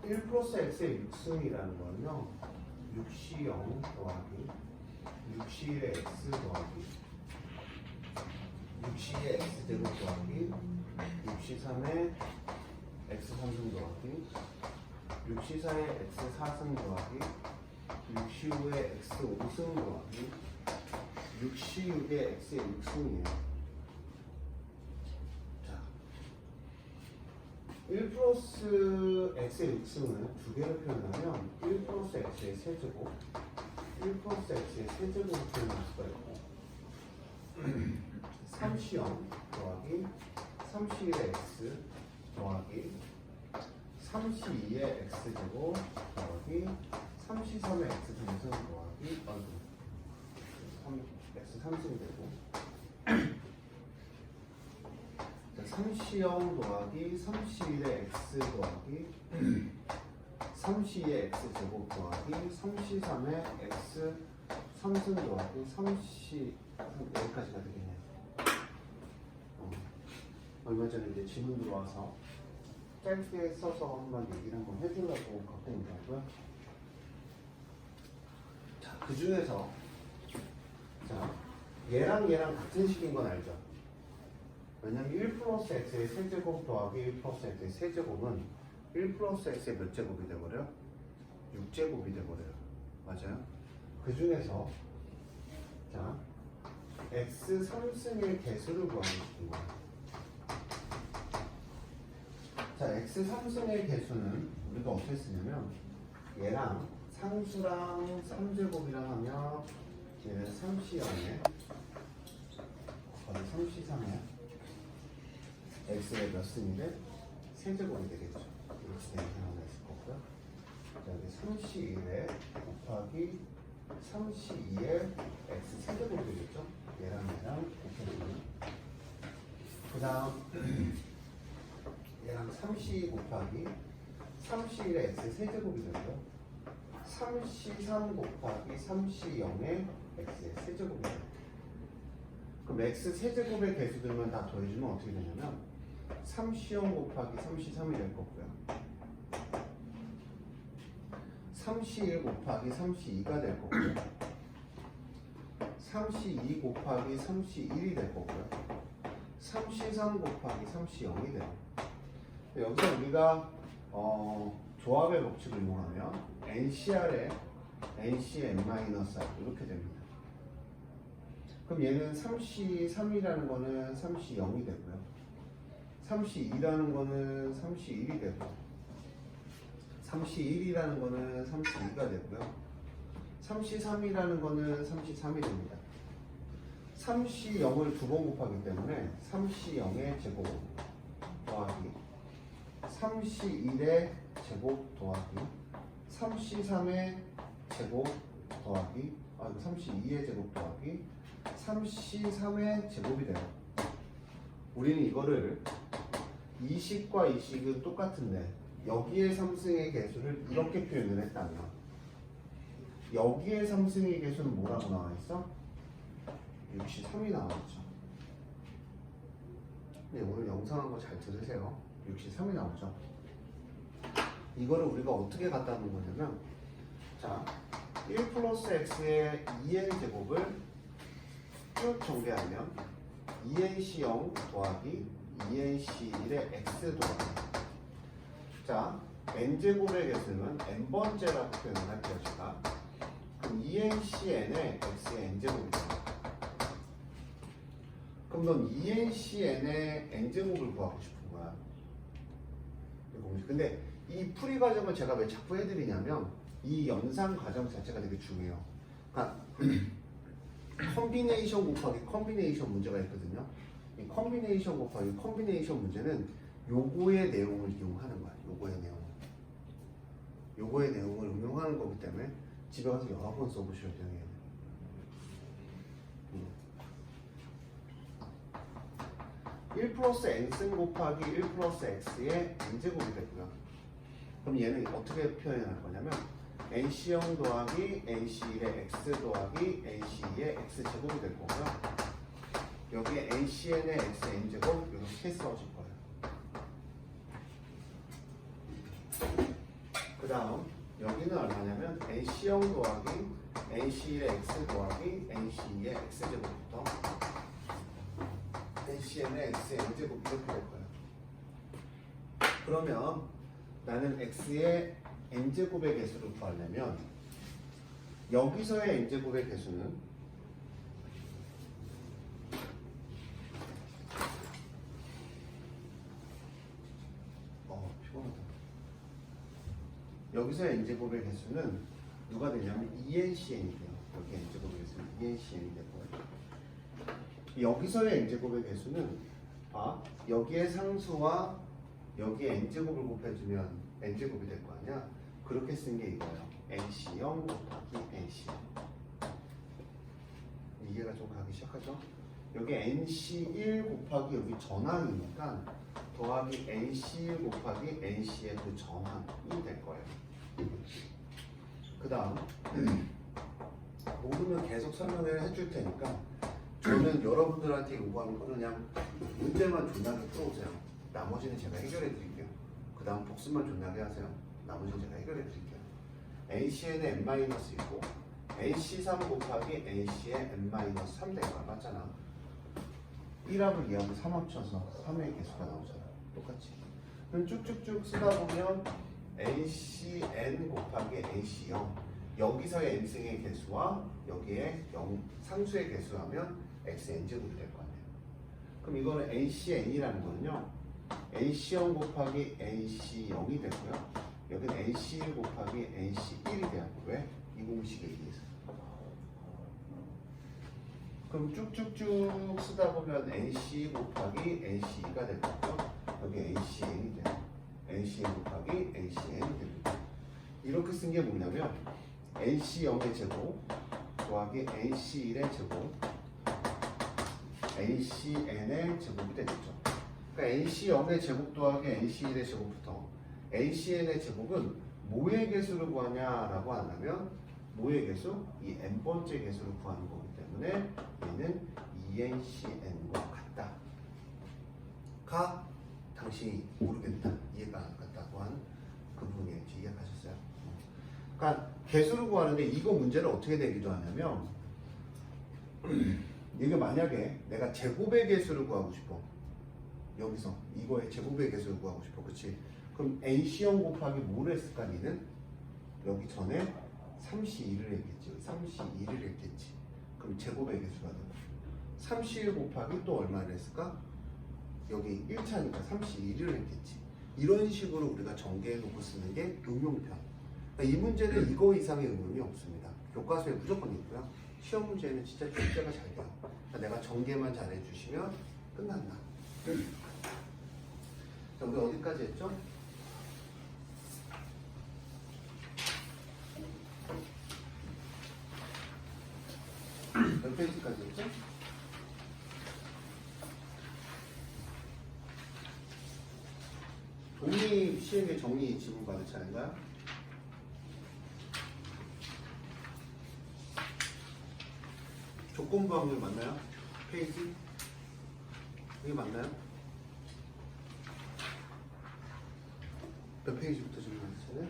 1 플러스 x의 6승이라는 거는요 6C 0 더하기 6C 1의 x 더하기 6C의 x제곱 더하기 6C 3의 x 3승 더하기 6C 4의 x 4승 더하기 6C 5의 x 5승 더하기 6C 6의 x의 6승이에요. 자, 1 플러스 x의 6승을 두 개로 표현하면 1 플러스 x의 세제곱 1 플러스 x의 세제곱을 표현할 수가 있고 3C 0 더하기 3C 1의 x 더하기 3C 2의 x제곱 더하기 3C 3의 x 등승 더하기 x 3승이 되고 3C 0 더하기 3C 1의 x 더하기 3C 2의 x제곱 더하기 3C 3의 x 3승 더하기 3C 여기까지가 되겠네요. 얼마 전에 이제 질문 들어와서 짧게 써서 한번 얘기를 한번 해주려고 걱정이 되고요. 자, 그 중에서 자, 얘랑 같은 식인 건 알죠? 왜냐면 1 플러스 x의 세제곱 더하기 1 플러스 x의 세제곱은 1 플러스 x의 몇 제곱이 되버려요? 6제곱이 되버려요. 맞아요? 그 중에서 자, x 3승의 개수를 구하고 싶은 거예요. 자, x 3승의 개수는 우리가 어떻게 쓰냐면 얘랑 상수랑 3제곱이랑 하면 얘는 3C 0에 3C 3에 x의 몇 승인데 세제곱이 되겠죠. 이렇게 되는 하나 있을 거고요. 자, 여기 3C 1에 곱하기 3C 2에 x 세제곱이 되겠죠. 얘랑 곱해주면 그 다음 얘랑 3C 곱하기 3C 1의 x 세제곱이 되고요. 3C 3 곱하기 3C 0의 x의 세제곱이 돼요. 그럼 x 세제곱의 개수들만 다 더해주면 어떻게 되냐면 3C 0 곱하기 3C 3이 될 거고요. 3C 1 곱하기 3C 2가 될 거고요. 3C 2 곱하기 3C 1이 될 거고요. 3C 3 곱하기 3C 0이 돼요. 여기서 우리가 조합의 법칙을 이용하면 NCR에 NCN-R 이렇게 됩니다. 그럼 얘는 3C 3이라는 거는 3C 0이 되고요. 3C 2라는 거는 3C 1이 되고 3C 1이라는 거는 3C 2가 되고요. 3C 3이라는 거는 3C 3이 됩니다. 3C 0을 두 번 곱하기 때문에 3C 0의 제곱 더하기 3C 1의 제곱 더하기 3C 3의 제곱 더하기 3C 2의 제곱 더하기 3C 3의 제곱이 돼요. 우리는 이거를 이 식과 이 식은 똑같은데 여기에 3승의 개수를 이렇게 표현을 했다면 여기에 3승의 개수는 뭐라고 나와 있어? 63이 나왔죠. 네, 오늘 영상 한번 잘 들으세요. 63이 나오죠. 이거를 우리가 어떻게 갖다 놓은 거냐면 자, 1 플러스 x의 2n 제곱을 쭉 정리하면 2nc 0 더하기 2nc 1의 x 더하기 자, n제곱의 개수는 n번째라고 표현을 할게요. 제가 그럼 2nc n의 x의 n제곱이 됩니다. 그럼 넌 2nc n의 n제곱을 구하고 싶은 거야. 근데 이 풀이 과정을 제가 왜 자꾸 해드리냐면 이 연산 과정 자체가 되게 중요해요. 그러니까 컴비네이션 곱하기 컴비네이션 문제가 있거든요. 이 컴비네이션 곱하기 컴비네이션 문제는 요거의 내용을 이용하는 거야. 요거의 내용을 응용하는 거기 때문에 집에 가서 여러 번 써보셔야 돼요. 1 플러스 n승 곱하기 1 플러스 x의 n제곱이 되고요. 그럼 얘는 어떻게 표현할 거냐면 nc0 더하기 nc1의 x 더하기 nc2의 x제곱이 될 거고요. 여기에 ncn의 x n제곱 이렇게 써질 거예요. 다음 여기는 얼마냐면 NC0 더하기 NC1의 X 더하기 NC2의 X제곱부터 NCn의 X의 N제곱 이렇게 될 거예요. 그러면 나는 X의 N제곱의 개수를 구하려면 여기서의 N제곱의 개수는 피곤하다. 여기서의 N제곱의 개수는 누가 되냐면 ENCN이 돼요. 여기 N제곱의 개수는 ENCN이 될 거예요. 여기서의 N제곱의 개수는 여기에 상수와 여기에 N제곱을 곱해주면 N제곱이 될 거 아니야? 그렇게 쓴 게 이거예요. NC0 곱하기 NC. 이해가 좀 가기 시작하죠? 여기 NC1 곱하기 여기 전항이니까 더하기 NC1 곱하기 NC의 그 전항이 될 거예요. 그 다음 모르면 계속 설명을 해줄 테니까 저는 여러분들한테 요구하는 거는 그냥 문제만 존나게 풀어오세요. 나머지는 제가 해결해 드릴게요. 그 다음 복습만 존나게 하세요. 나머지는 제가 해결해 드릴게요. NCn의 n-이고 NC3 곱하기 NC의 n-3 될 거야. 맞잖아. 1합을 2하고 3 합쳐서 3의 개수가 나오잖아. 똑같이. 그럼 쭉쭉쭉 쓰다 보면 NCn 곱하기 NC0 여기서의 n승의 개수와 여기에 상수의 개수하면 xn제곱이 될 거 아니에요. 그럼 이거는 NCn이라는 거는요 NC0 곱하기 NC0이 되고요 여기는 NC1 곱하기 NC1이 돼요. 왜? 이 공식에 의해서. 그럼 쭉쭉쭉 쓰다 보면 NC 곱하기 NC2가 될 거고요 여기 NCn이 돼요. NCn 곱하기 NCn이 됩니다. 이렇게 쓴 게 뭐냐면 NC0의 제곱 더하기 NC1의 제곱 NCn의 제곱이 되겠죠. 그러니까 NC0의 제곱 더하기 NC1의 제곱부터 NCn의 제곱은 뭐의 개수를 구하냐라고 한다면 뭐의 개수? 이 n번째 개수를 구하는 거기 때문에 얘는 ENCn과 같다. 당신이 모르겠다. 이해가 안 갔다고 한 그 부분이었지. 이해하셨어요? 그러니까 개수를 구하는데 이거 문제를 어떻게 내기도 하냐면 이게 만약에 내가 제곱의 개수를 구하고 싶어. 여기서 이거의 제곱의 개수를 구하고 싶어. 그렇지? 그럼 NC0 곱하기 뭐를 했을까 니는? 여기 전에 32를 했겠지. 32를 했겠지. 그럼 제곱의 개수가 되고 31 곱하기 또 얼마를 했을까? 여기 1차니까 32를 했겠지. 이런 식으로 우리가 전개해놓고 쓰는 게 응용편. 그러니까 이 문제는 이거 이상의 응용이 없습니다. 교과서에 무조건 있고요. 시험 문제는 진짜 출제가 잘 돼요. 그러니까 내가 전개만 잘해주시면 끝난다. 자, 우리 어디까지 했죠? 몇 페이지까지 했죠? 독립 시행의 정리 지문 받을 차례인가요? 조건부 확률 맞나요? 페이지? 이게 맞나요? 몇 페이지부터 지금 받을 차례?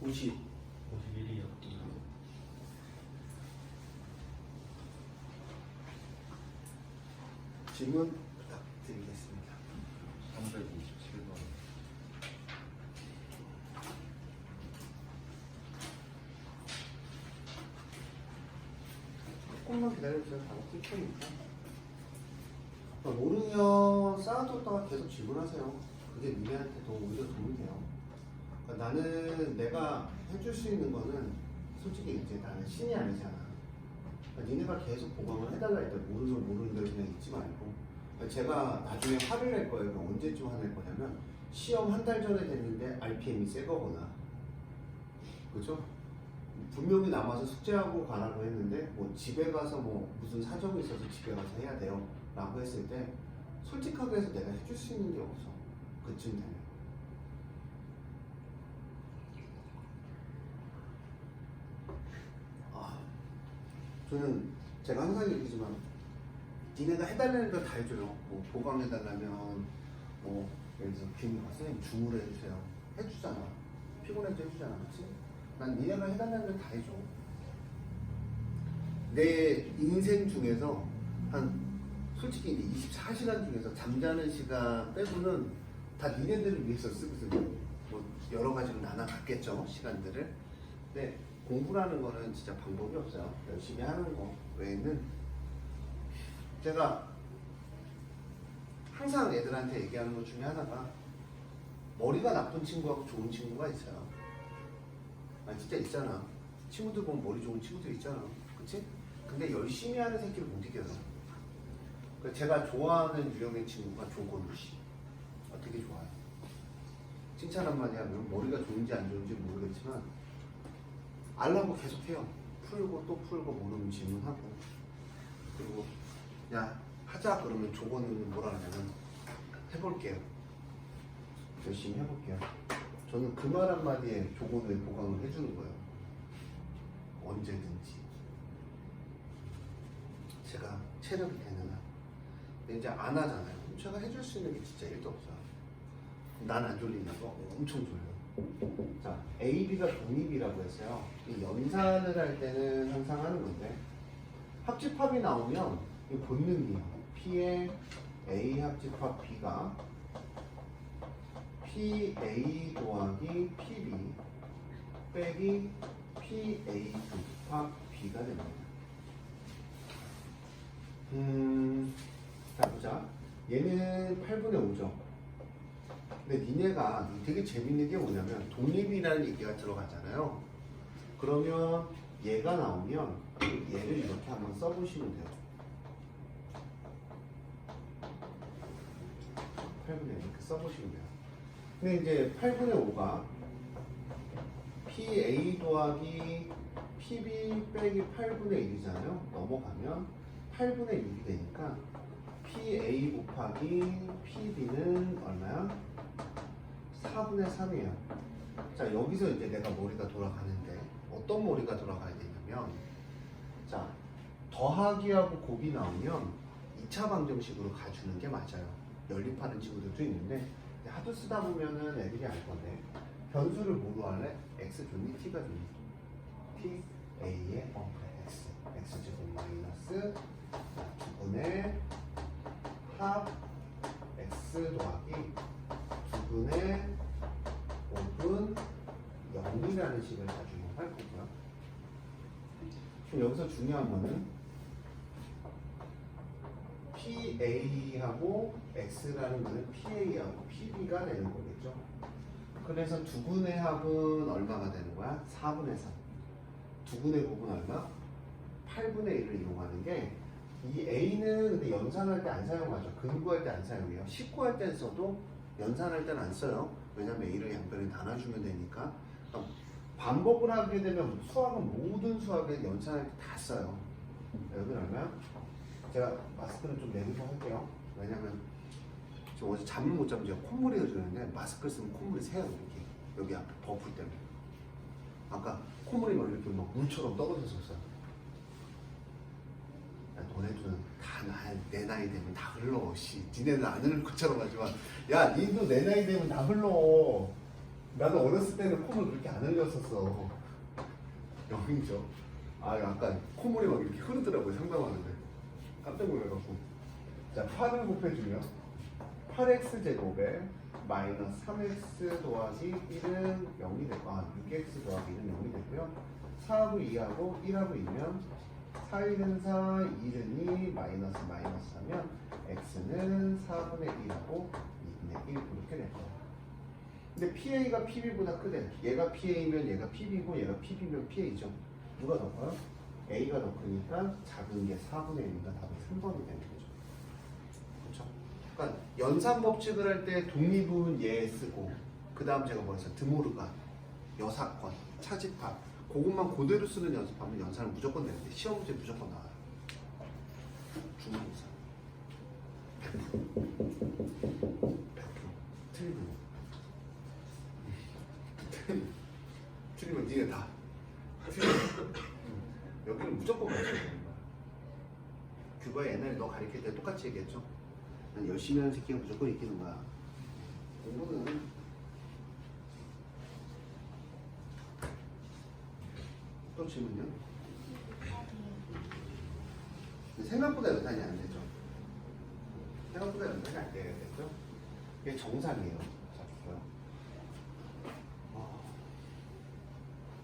51이요. 질문 부탁드리겠습니다. 327번. 조금만 기다려주세요. 바로 끌 테니까. 모르면 쌓아뒀다가 계속 질문하세요. 그게 니네한테 오히려 도움이 돼요. 그러니까 나는 내가 해줄 수 있는 거는 솔직히 이제 나는 신이 아니잖아. 그러니까 니네가 계속 보강을 해달라 할 때 모르는 대로 그냥 잊지 말고. 그러니까 제가 나중에 화를 낼 거예요. 그럼 언제쯤 화낼 거냐면 시험 한 달 전에 됐는데 RPM이 새 거거나, 그죠? 분명히 남아서 숙제하고 가라고 했는데 뭐 집에 가서 뭐 무슨 사정이 있어서 집에 가서 해야 돼요 라고 했을 때 솔직하게 해서 내가 해줄 수 있는 게 없어. 그쯤 되면 저는 제가 항상 얘기지만 니네가 해달라는 걸 다 해줘요. 뭐 보강해달라면 뭐 예를 들어서 비행기 선생님 줌으로 해주세요. 해주잖아. 피곤해도 해주잖아. 그치? 난 니네가 해달라는 걸 다 해줘. 내 인생 중에서 한 솔직히 이제 24시간 중에서 잠자는 시간 빼고는 다 니네들을 위해서 쓰거든요. 뭐 여러 가지로 나눠갔겠죠, 시간들을. 근데 공부라는 거는 진짜 방법이 없어요. 열심히 하는 거 외에는. 제가 항상 애들한테 얘기하는 것 중에 하나가 머리가 나쁜 친구하고 좋은 친구가 있어요. 아 진짜 있잖아. 친구들 보면 머리 좋은 친구들 있잖아. 그치? 근데 열심히 하는 새끼를 못 이겨서. 제가 좋아하는 유형의 친구가 조건우 씨. 되게 좋아요. 칭찬 한마디 하면 머리가 좋은지 안 좋은지 모르겠지만 알라고 계속 해요. 풀고 또 풀고 모르는 질문하고. 그리고 야 하자 그러면 조건우는 뭐라 하냐면 해볼게요. 열심히 해볼게요. 저는 그 말 한마디에 조건우의 보강을 해주는 거예요. 언제든지. 제가 체력이 되는 한. 근데 이제 안 하잖아요. 그럼 제가 해줄 수 있는 게 진짜 1도 없어요. 난 안 졸리냐고? 엄청 졸려요. 자, A, B가 독립이라고 했어요. 이 연산을 할 때는 항상 하는 건데 합집합이 나오면 이 본능이에요. P의 A 합집합 B가 PA 더하기 PB 빼기 PA 합집합 B가 됩니다. 자 보자. 얘는 8분의 5죠. 근데 니네가 되게 재밌는 게 뭐냐면 독립이라는 얘기가 들어가잖아요. 그러면 얘가 나오면 얘를 이렇게 한번 써보시면 돼요. 8분의 5 이렇게 써보시면 돼요. 근데 이제 8분의 5가 PA 더하기 PB 빼기 8분의 1이잖아요. 넘어가면 8분의 6이 되니까 PA 곱하기 PB는 얼마야? 4분의 3이에요. 자, 여기서 이제 내가 머리가 돌아가는데 어떤 머리가 돌아가야 되냐면 자, 더하기하고 곱이 나오면 2차 방정식으로 가주는 게 맞아요. 연립하는 친구들도 있는데 하도 쓰다 보면은 애들이 알 건데 변수를 뭐로 할래? x 좋니? t가 좋니? t a의 x x제곱 마이너스 2분의 합 x 더하기 2분의 5분 0이라는 식을 나중에 할 거고요. 그럼 여기서 중요한 거는 PA하고 X라는 거는 PA하고 PB가 되는 거겠죠. 그래서 2분의 합은 얼마가 되는 거야? 4분의 3. 2분의 곱은 얼마? 8분의 1을 이용하는 게 이 A는 근데 연산할 때 안 사용하죠. 근구할 때 안 사용해요. 식구할 땐 써도 연산할 때는 안 써요. 왜냐면 A를 양변에 나눠주면 되니까. 반복을 하게 되면 수학은 모든 수학에 연산할 때 다 써요. 여기는 얼마야? 제가 마스크를 좀 내리고 할게요. 왜냐면 지금 어제 잠을 못 자면 제가 콧물이 흐르는데 마스크 쓰면 콧물이 새요. 이렇게 여기 앞에 버프 때문에. 아까 콧물이 막 이렇게 막 물처럼 떨어졌었어요. 너네들은 다 내 나이 되면 다 흘러. 씨, 니네는 안 흐를 것처럼 하지만 야, 니도 내 나이 되면 다 흘러. 나도 어렸을 때는 콧물 그렇게 안 흘렸었어. 영이죠. 아, 아까 콧물이 막 이렇게 흐르더라고요. 상담하는데 깜짝 놀라갖고. 자, 8을 곱해주면 8x제곱에 마이너스 3x 더하기 1은 0이 되고 6x 더하기 1은 0이 되고요. 4하고 2하고 1하고 2면 4, 1은 4, 1은 2, 마이너스 하면 x는 4분의 1하고 2분의 1 그렇게 될 거예요. 근데 PA가 PB보다 크대. 얘가 PA면 얘가 PB고 얘가 PB면 PA죠. 누가 더 커요? A가 더 크니까 작은 게 4분의 1이니까 답은 3번이 되는 거죠. 그렇죠? 그러니까 연산 법칙을 할 때 독립은 얘 쓰고 그 다음 제가 뭐 했어요? 드모르간, 여사건, 차집합 그것만 그대로 쓰는 연습하면 연산은 무조건 되는데 시험 문제 무조건 나와요. 중간고사 100% 틀리면 니네 다 틀리면 여기는 무조건 맞춰야 됩니다. 옛날에 너 가르칠 때 똑같이 얘기했죠? 난 열심히 하는 새끼가 무조건 이기는 거야. 공부는 또 질문요? 생각보다 연산이 안 되죠. 생각보다 연산이 안 돼야 되죠. 이게 정상이에요. 잡고요.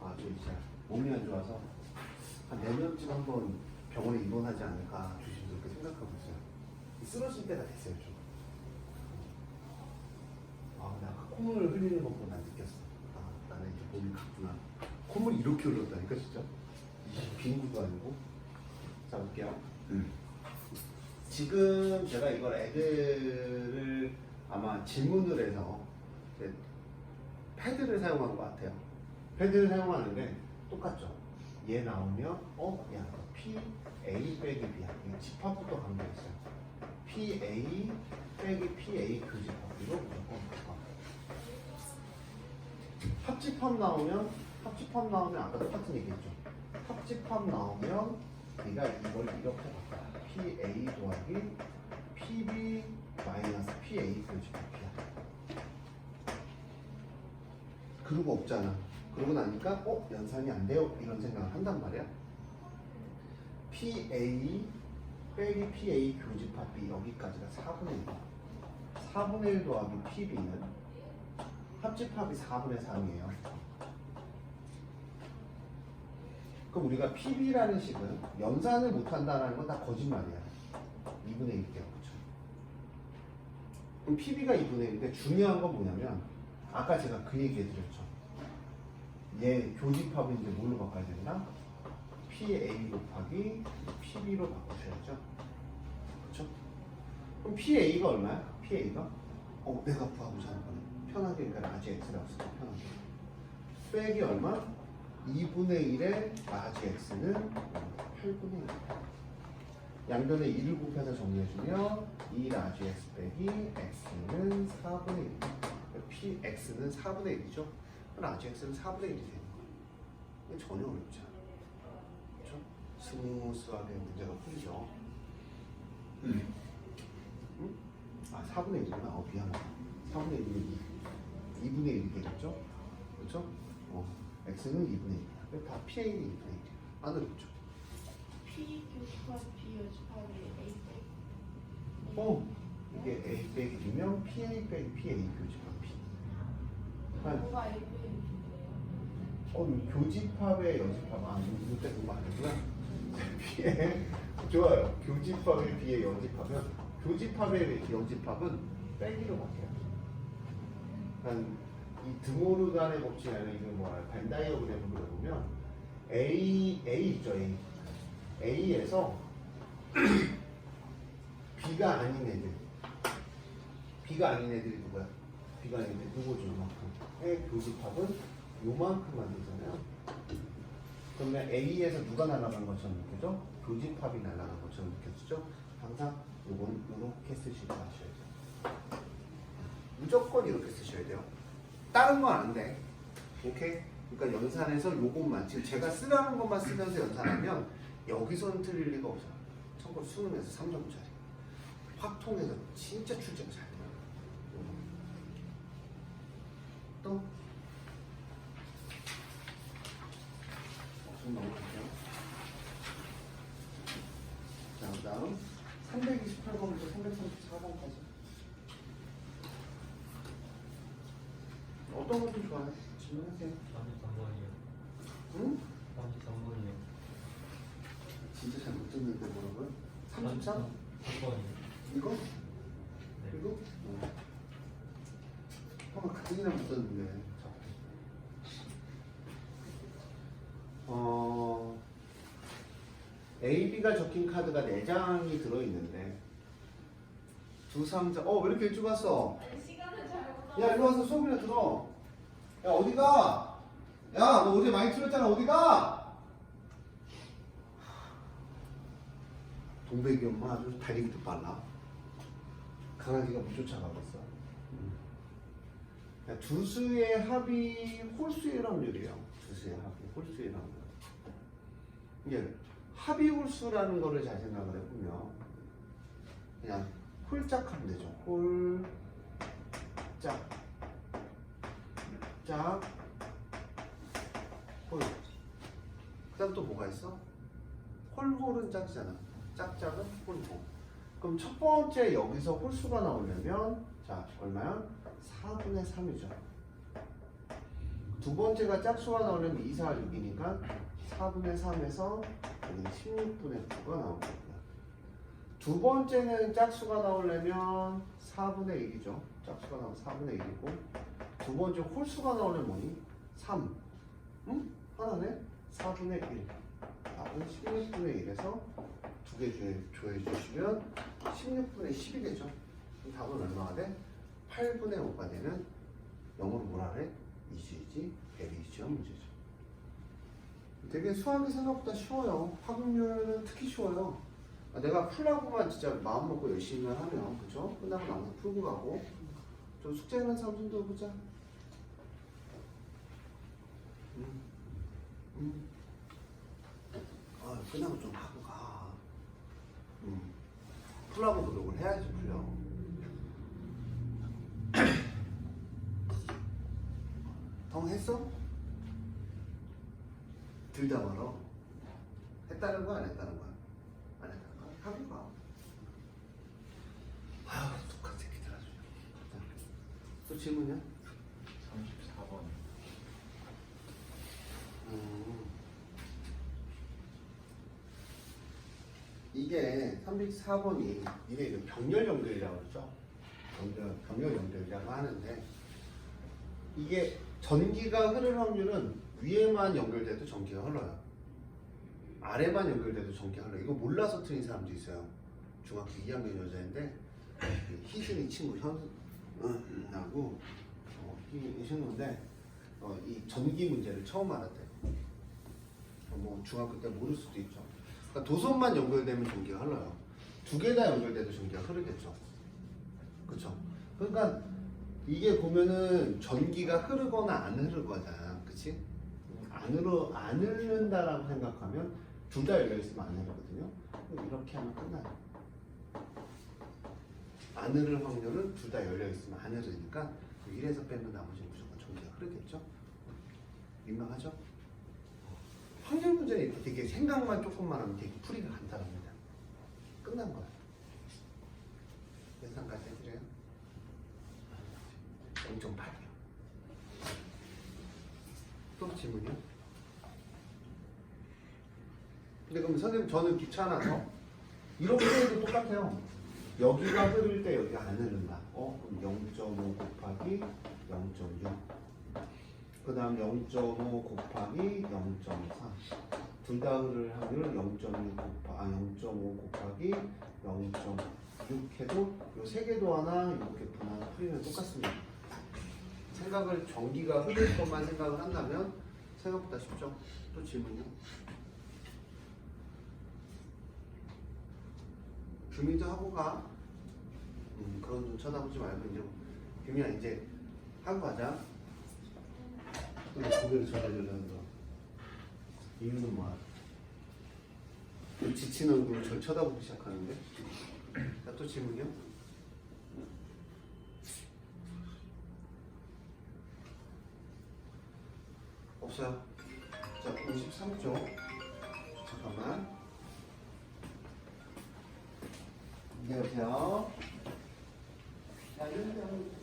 저 진짜 몸이 안 좋아서 한 내년쯤 한번 병원에 입원하지 않을까 조심스럽게 생각하고 있어요. 쓰러질 때가 됐어요, 좀. 나 아까 콧물 흘리는 거 보고 난 느꼈어. 나는 이제 몸이 갔구나. 콧물이 이렇게 흘렀다니까, 진짜. 빈구도 아니고. 자, 볼게요. 지금 제가 이걸 애들을 아마 질문을 해서 패드를 사용한 것 같아요. 패드를 사용하는데 똑같죠. 얘 나오면 야, PA 빼기 B야. 이 집합부터 강조했어요. PA 빼기 PA 교집합비로 무조건 바꿔. 합집합 나오면 아까 똑같은 얘기했죠. 합집합 나오면 네가 이걸 이렇게 바꿔. PA 더하기 PB 마이너스 PA 교집합이야. 그러고 없잖아. 그러고 나니까 연산이 안 돼요. 이런 생각을 한단 말이야. PA 빼기 PA 교집합 B 여기까지가 4분의 1. 4분의 1 더하기 PB는 합집합이 4분의 3이에요. 그럼 우리가 PB라는 식은 연산을 못한다는 건 다 거짓말이야. 2분의 1이에요. 그렇죠? 그럼 PB가 2분의 1인데 중요한 건 뭐냐면 아까 제가 그 얘기 해드렸죠. 얘 교집합을 이제 뭘로 바꿔야 된다? PA 곱하기 PB로 바꾸셔야죠. 그렇죠? 그럼 PA가 얼마야? PA가? 내가 구하고자 하는 거는 편하게 그러니까 라지 X라고 쓰죠. 편하게. 빼기 얼마? 2분의 1의 라지 X는 8분의 1. 양변에 1을 곱해서 정리해주면 2 라지 X 빼기 X는 4분의 1. PX는 4분의 1이죠. 라지 X는 4분의 1이 되는 거예요. 전혀 어렵지 않아요. 그렇죠? 스무스하게 문제가 풀리죠. 4분의 1이구나. 미안하다. 4분의 1이 2분의 1이 되겠죠? 그렇죠? X는 2분의 1이야. 다 PA는 2분의 1이야. 안 어렵죠? P 교집합 B 여집합이 A 이게 A 빼기 B면 PA 빼기 PA 교집합 B. 뭐가 A 빼기 교집합의 여집합. 이때 그거 아니구나. B의 좋아요. 교집합의 B의 여집합은 교집합의 여집합은 빼기로 바뀌어요. 이 드모르간의 법칙 아니면 이거 뭐야 벤 다이어그램으로 보면 A 있죠. A에서 B가 아닌 애들이 누구야? B가 아닌 애들 누구죠? 요만큼의 교집합은 요만큼만 되잖아요. 그러면 A에서 누가 날아간 것처럼 느껴져? 교집합이 날아간 것처럼 느껴지죠? 항상 요건 이렇게 쓰시고 하셔야 돼요. 무조건 이렇게 쓰셔야 돼요. 다른 건 안 돼. 오케이? 그러니까 연산에서 요것만 지금 제가 쓰라는 것만 쓰면서 연산하면 여기서는 틀릴 리가 없어요. 참고로 수능에서 3점짜리. 확통에서 진짜 출제가 잘 돼요. 또? 좀 넘어갈게요. 자, 그 다음 328번부터 334번까지. 어떤 것도 좋아요? 질문하세요. 33번이요. 응? 33번이요. 진짜 잘 못 듣는데 뭐라고요? 33? 3번이요. 이거? 네. 이거? 같은이랑 못 듣는데. A, B가 적힌 카드가 4장이 들어있는데 2, 3, 4. 왜 이렇게 일찍 왔어? 시간을 잘못 야, 일로 와서 수업이나 들어. 야, 어디가? 야, 너 어제 많이 틀었잖아. 어디가? 동백이 엄마 아주 달리기도 빨라. 강아지가 못 쫓아가고 있어. 두 수의 합이 홀수의 확률이에요. 두 수의 합이 홀수의 확률. 이게 합이 홀수라는 거를 잘 생각을 해보면 그냥 홀짝하면 되죠. 홀짝 짝 홀. 그 다음 또 뭐가 있어? 홀홀은 짝이잖아. 짝짝은 홀홀. 그럼 첫 번째 여기서 홀수가 나오려면 자 얼마야? 4분의 3이죠. 두 번째가 짝수가 나오려면 2, 4, 6이니까 4분의 3에서 여기 16분의 9가 나올 겁니다. 두 번째는 짝수가 나오려면 4분의 1이죠. 짝수가 나오면 4분의 1이고 두 번째 홀수가 나오려면 뭐니? 3. 응? 하나네? 4분의 1. 답은 16분의 1에서 두 개 조해 주시면 16분의 10이 되죠. 그럼 답은 얼마가 돼? 8분의 5가 되는 영어로 뭐라 그래? 이지이지 베리지어 문제죠. 되게 수학이 생각보다 쉬워요. 확률은 특히 쉬워요. 내가 풀라고만 진짜 마음 먹고 열심히만 하면 그죠? 끝나고 나서 풀고 가고 좀 숙제하는 사람 좀 보자. 끝나고 좀 하고 가. 풀라고 노력을 해야지 풀려. 덩 했어? 둘 다 말어. 했다는 거야 안 했다는 거야? 안 했다는 거야? 하고 가. 아휴 독한 새끼들 아주. 자, 또 질문이야? 34번. 이게 304번이 이게 병렬 연결이라고 그러죠. 병렬 연결이라고 하는데 이게 전기가 흐를 확률은 위에만 연결돼도 전기가 흘러요. 아래만 연결돼도 전기가 흘러요. 이거 몰라서 틀린 사람도 있어요. 중학교 2학년 여자인데 희준이 친구 현하고 이 친구인데 이 전기 문제를 처음 알았대. 뭐 중학교 때 모를 수도 있죠. 그러니까 도선만 연결되면 전기가 흘러요. 두 개 다 연결돼도 전기가 흐르겠죠. 그렇죠? 그러니까 이게 보면은 전기가 흐르거나 안 흐르거나, 그치? 안 흐른다라고 생각하면 둘 다 열려 있으면 안 흐르거든요. 이렇게 하면 끝나요. 안 흐를 확률은 둘 다 열려 있으면 안 흐르니까 1에서 빼면 나머지는 무조건 전기가 흐르겠죠. 민망하죠? 확률 문제는 이렇게 되게 생각만 조금만 하면 되게 풀이가 간단합니다. 끝난 거야. 예상까지 해드려요? 0.8이요. 또 질문이요? 근데 그럼 선생님 저는 귀찮아서 이런 문제도 똑같아요. 여기가 흐를 때 여기가 안 흐른다. 그럼 0.5 곱하기 0.6. 그 다음 0.5 곱하기 0.4. 둘 다 흐를 확률 0.5 곱하기 0.6 해도 요 세 개도 하나 이렇게 분할 풀이는 똑같습니다. 생각을 전기가 흐를 것만 생각을 한다면 생각보다 쉽죠. 또 질문이요? 규민도 하고 가. 그런 눈 쳐다보지 말고 이제 규민아 이제 하고 가자. 또 고개를 저려주려는 거. 이유는 뭐야? 지친 얼굴로 절 쳐다보기 시작하는데. 자, 또 질문이요? 없어요. 자, 53쪽. 잠깐만. 안녕하세요. 자, 이렇게 하면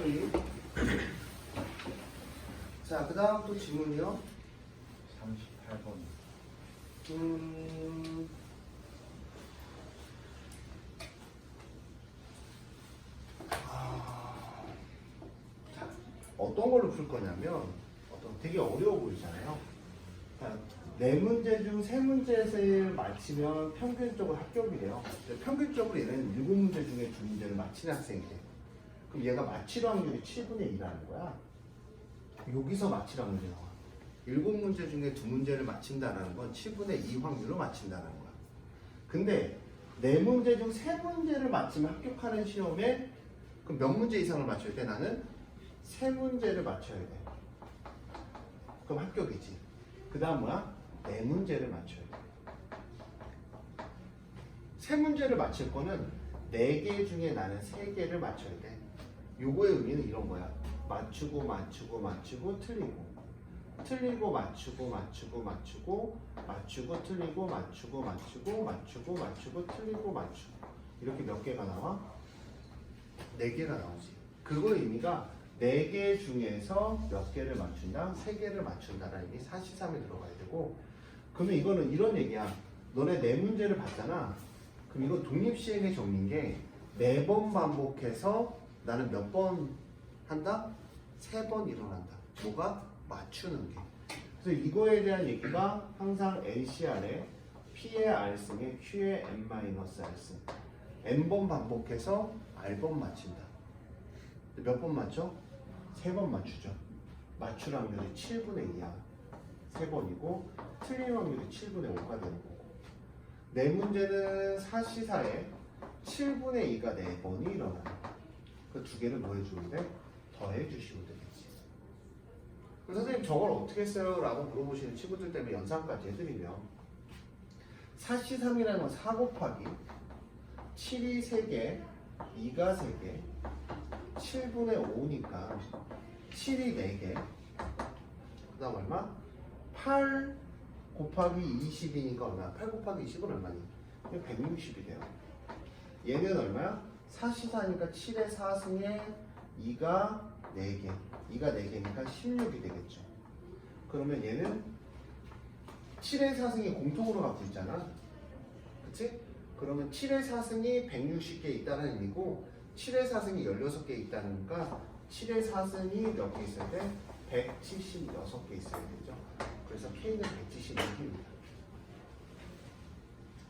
마무리. 자, 그 다음 또 질문이요. 38번. 자, 어떤 걸로 풀 거냐면, 되게 어려워 보이잖아요. 자, 네 문제 중 세 문제를 맞히면 평균적으로 합격이래요. 평균적으로 얘는 7문제 중에 2문제를 맞히는 학생이 돼. 그럼 얘가 맞힐 확률이 7분의 2라는 거야. 여기서 맞힐 확률이 나와. 7문제 중에 2문제를 맞힌다는 건 7분의 2 확률로 맞힌다는 거야. 근데 4문제 중 3문제를 맞히면 합격하는 시험에 그럼 몇 문제 이상을 맞춰야 돼? 나는 3문제를 맞춰야 돼. 그럼 합격이지. 그 다음 뭐야? 4문제를 맞춰야 돼. 3문제를 맞힐 거는 4개 중에 나는 3개를 맞춰야 돼. 요거의 의미는 이런 거야. 맞추고 맞추고 맞추고 틀리고 틀리고 맞추고 맞추고 맞추고 맞추고 틀리고 맞추고 맞추고 맞추고 맞추고 틀리고 맞추고 이렇게 몇 개가 나와? 4개가 나오지. 그거 의미가 4개 중에서 몇 개를 맞춘다? 3개를 맞춘다라는 의미 사시삼에 들어가야 되고 그러면 이거는 이런 얘기야. 너네 4문제를 봤잖아. 그럼 이거 독립시행의 정리인 게 4번 반복해서 나는 몇 번 한다? 3번 일어난다. 뭐가? 맞추는 게. 그래서 이거에 대한 얘기가 항상 NCR에 P의 R승에 Q의 N-R승 N번 반복해서 R번 맞힌다. 몇 번 맞죠? 3번 맞추죠. 맞출 확률이 7분의 2야. 3번이고 틀린 확률이 7분의 5가 되는 거고 네 문제는 사시사에 7분의 2가 4번이 일어나요. 그 두 개를 뭐 해주면 돼? 더해 주시면 되겠지. 그럼 선생님 저걸 어떻게 써요? 라고 물어보시는 친구들 때문에 연상까지 해드리면 사시삼이라는 건 4 곱하기 7이 3개 2가 3개 7분의 5니까 7이 4개 그 다음 얼마? 8 곱하기 20이니까 얼마야? 8 곱하기 20은 얼마니? 160이 돼요. 얘는 얼마야? 사시사니까 7의 4승에 2가 4개 2가 4개니까 16이 되겠죠. 그러면 얘는 7의 4승이 공통으로 갖고 있잖아. 그치? 그러면 7의 4승이 160개 있다는 의미고 7의 4승이 16개 있다니까 7의 4승이 몇 개 있어야 돼? 176개 있어야 되죠. 그래서 K는 176개입니다.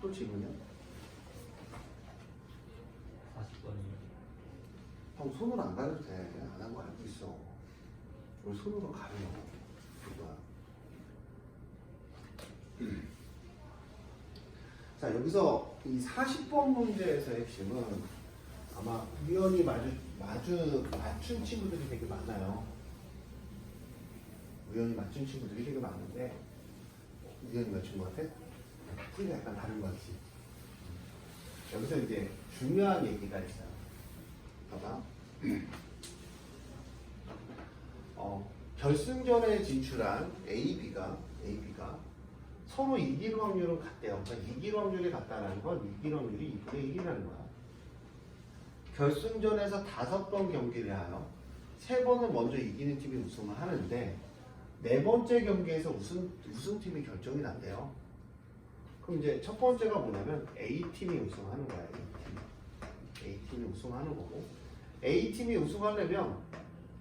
또 질문이요? 40번이요. 형 손으로 안 가려도 돼. 안 한 거 알고 있어. 왜 손으로 가려? 그거야. 자, 여기서 이 40번 문제에서의 핵심은 아마 우연히 맞춘 친구들이 되게 많아요. 우연히 맞춘 친구들이 되게 많은데 우연히 맞춘 것 같아? 풀이가 약간 다른 것 같지? 여기서 이제 중요한 얘기가 있어요. 봐봐. 결승전에 진출한 AB가 서로 이길 확률은 같대요. 그러니까 이길 확률이 같다는 건 이길 확률이 2분의 1이라는 거야. 결승전에서 5번 경기를 하여 3번은 먼저 이기는 팀이 우승을 하는데 4번째 경기에서 우승팀이 결정이 난대요. 그럼 이제 첫 번째가 뭐냐면 A팀이 우승하는 거야. A팀이 우승하는 거고 A팀이 우승하려면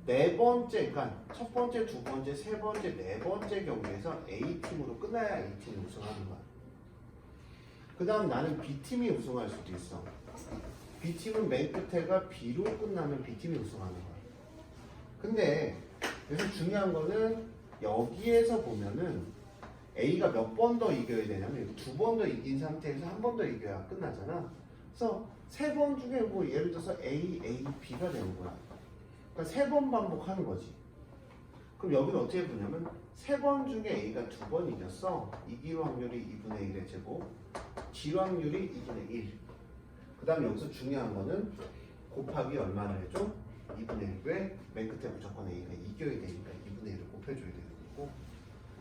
4번째, 그러니까 첫 번째, 두 번째, 세 번째, 네 번째 경기에서 A팀으로 끝나야 A팀이 우승하는 거야. 그 다음 나는 B팀이 우승할 수도 있어. B팀은 맨 끝에가 B로 끝나면 B팀이 우승하는 거야. 근데 여기서 중요한 거는 여기에서 보면은 A가 몇 번 더 이겨야 되냐면 2번 더 이긴 상태에서 한 번 더 이겨야 끝나잖아. 그래서 3번 중에 뭐 예를 들어서 A, A, B가 되는 거야. 그러니까 3번 반복하는 거지. 그럼 여기는 어떻게 보냐면 3번 중에 A가 2번 이겼어. 이길 확률이 2분의 1의 제곱, 질 확률이 2분의 1. 그 다음에 여기서 중요한 거는 곱하기 얼마나 해줘? 2분의 1에 맨 끝에 무조건 A가 이겨야 되니까 2분의 1을 곱해줘야 되는 거고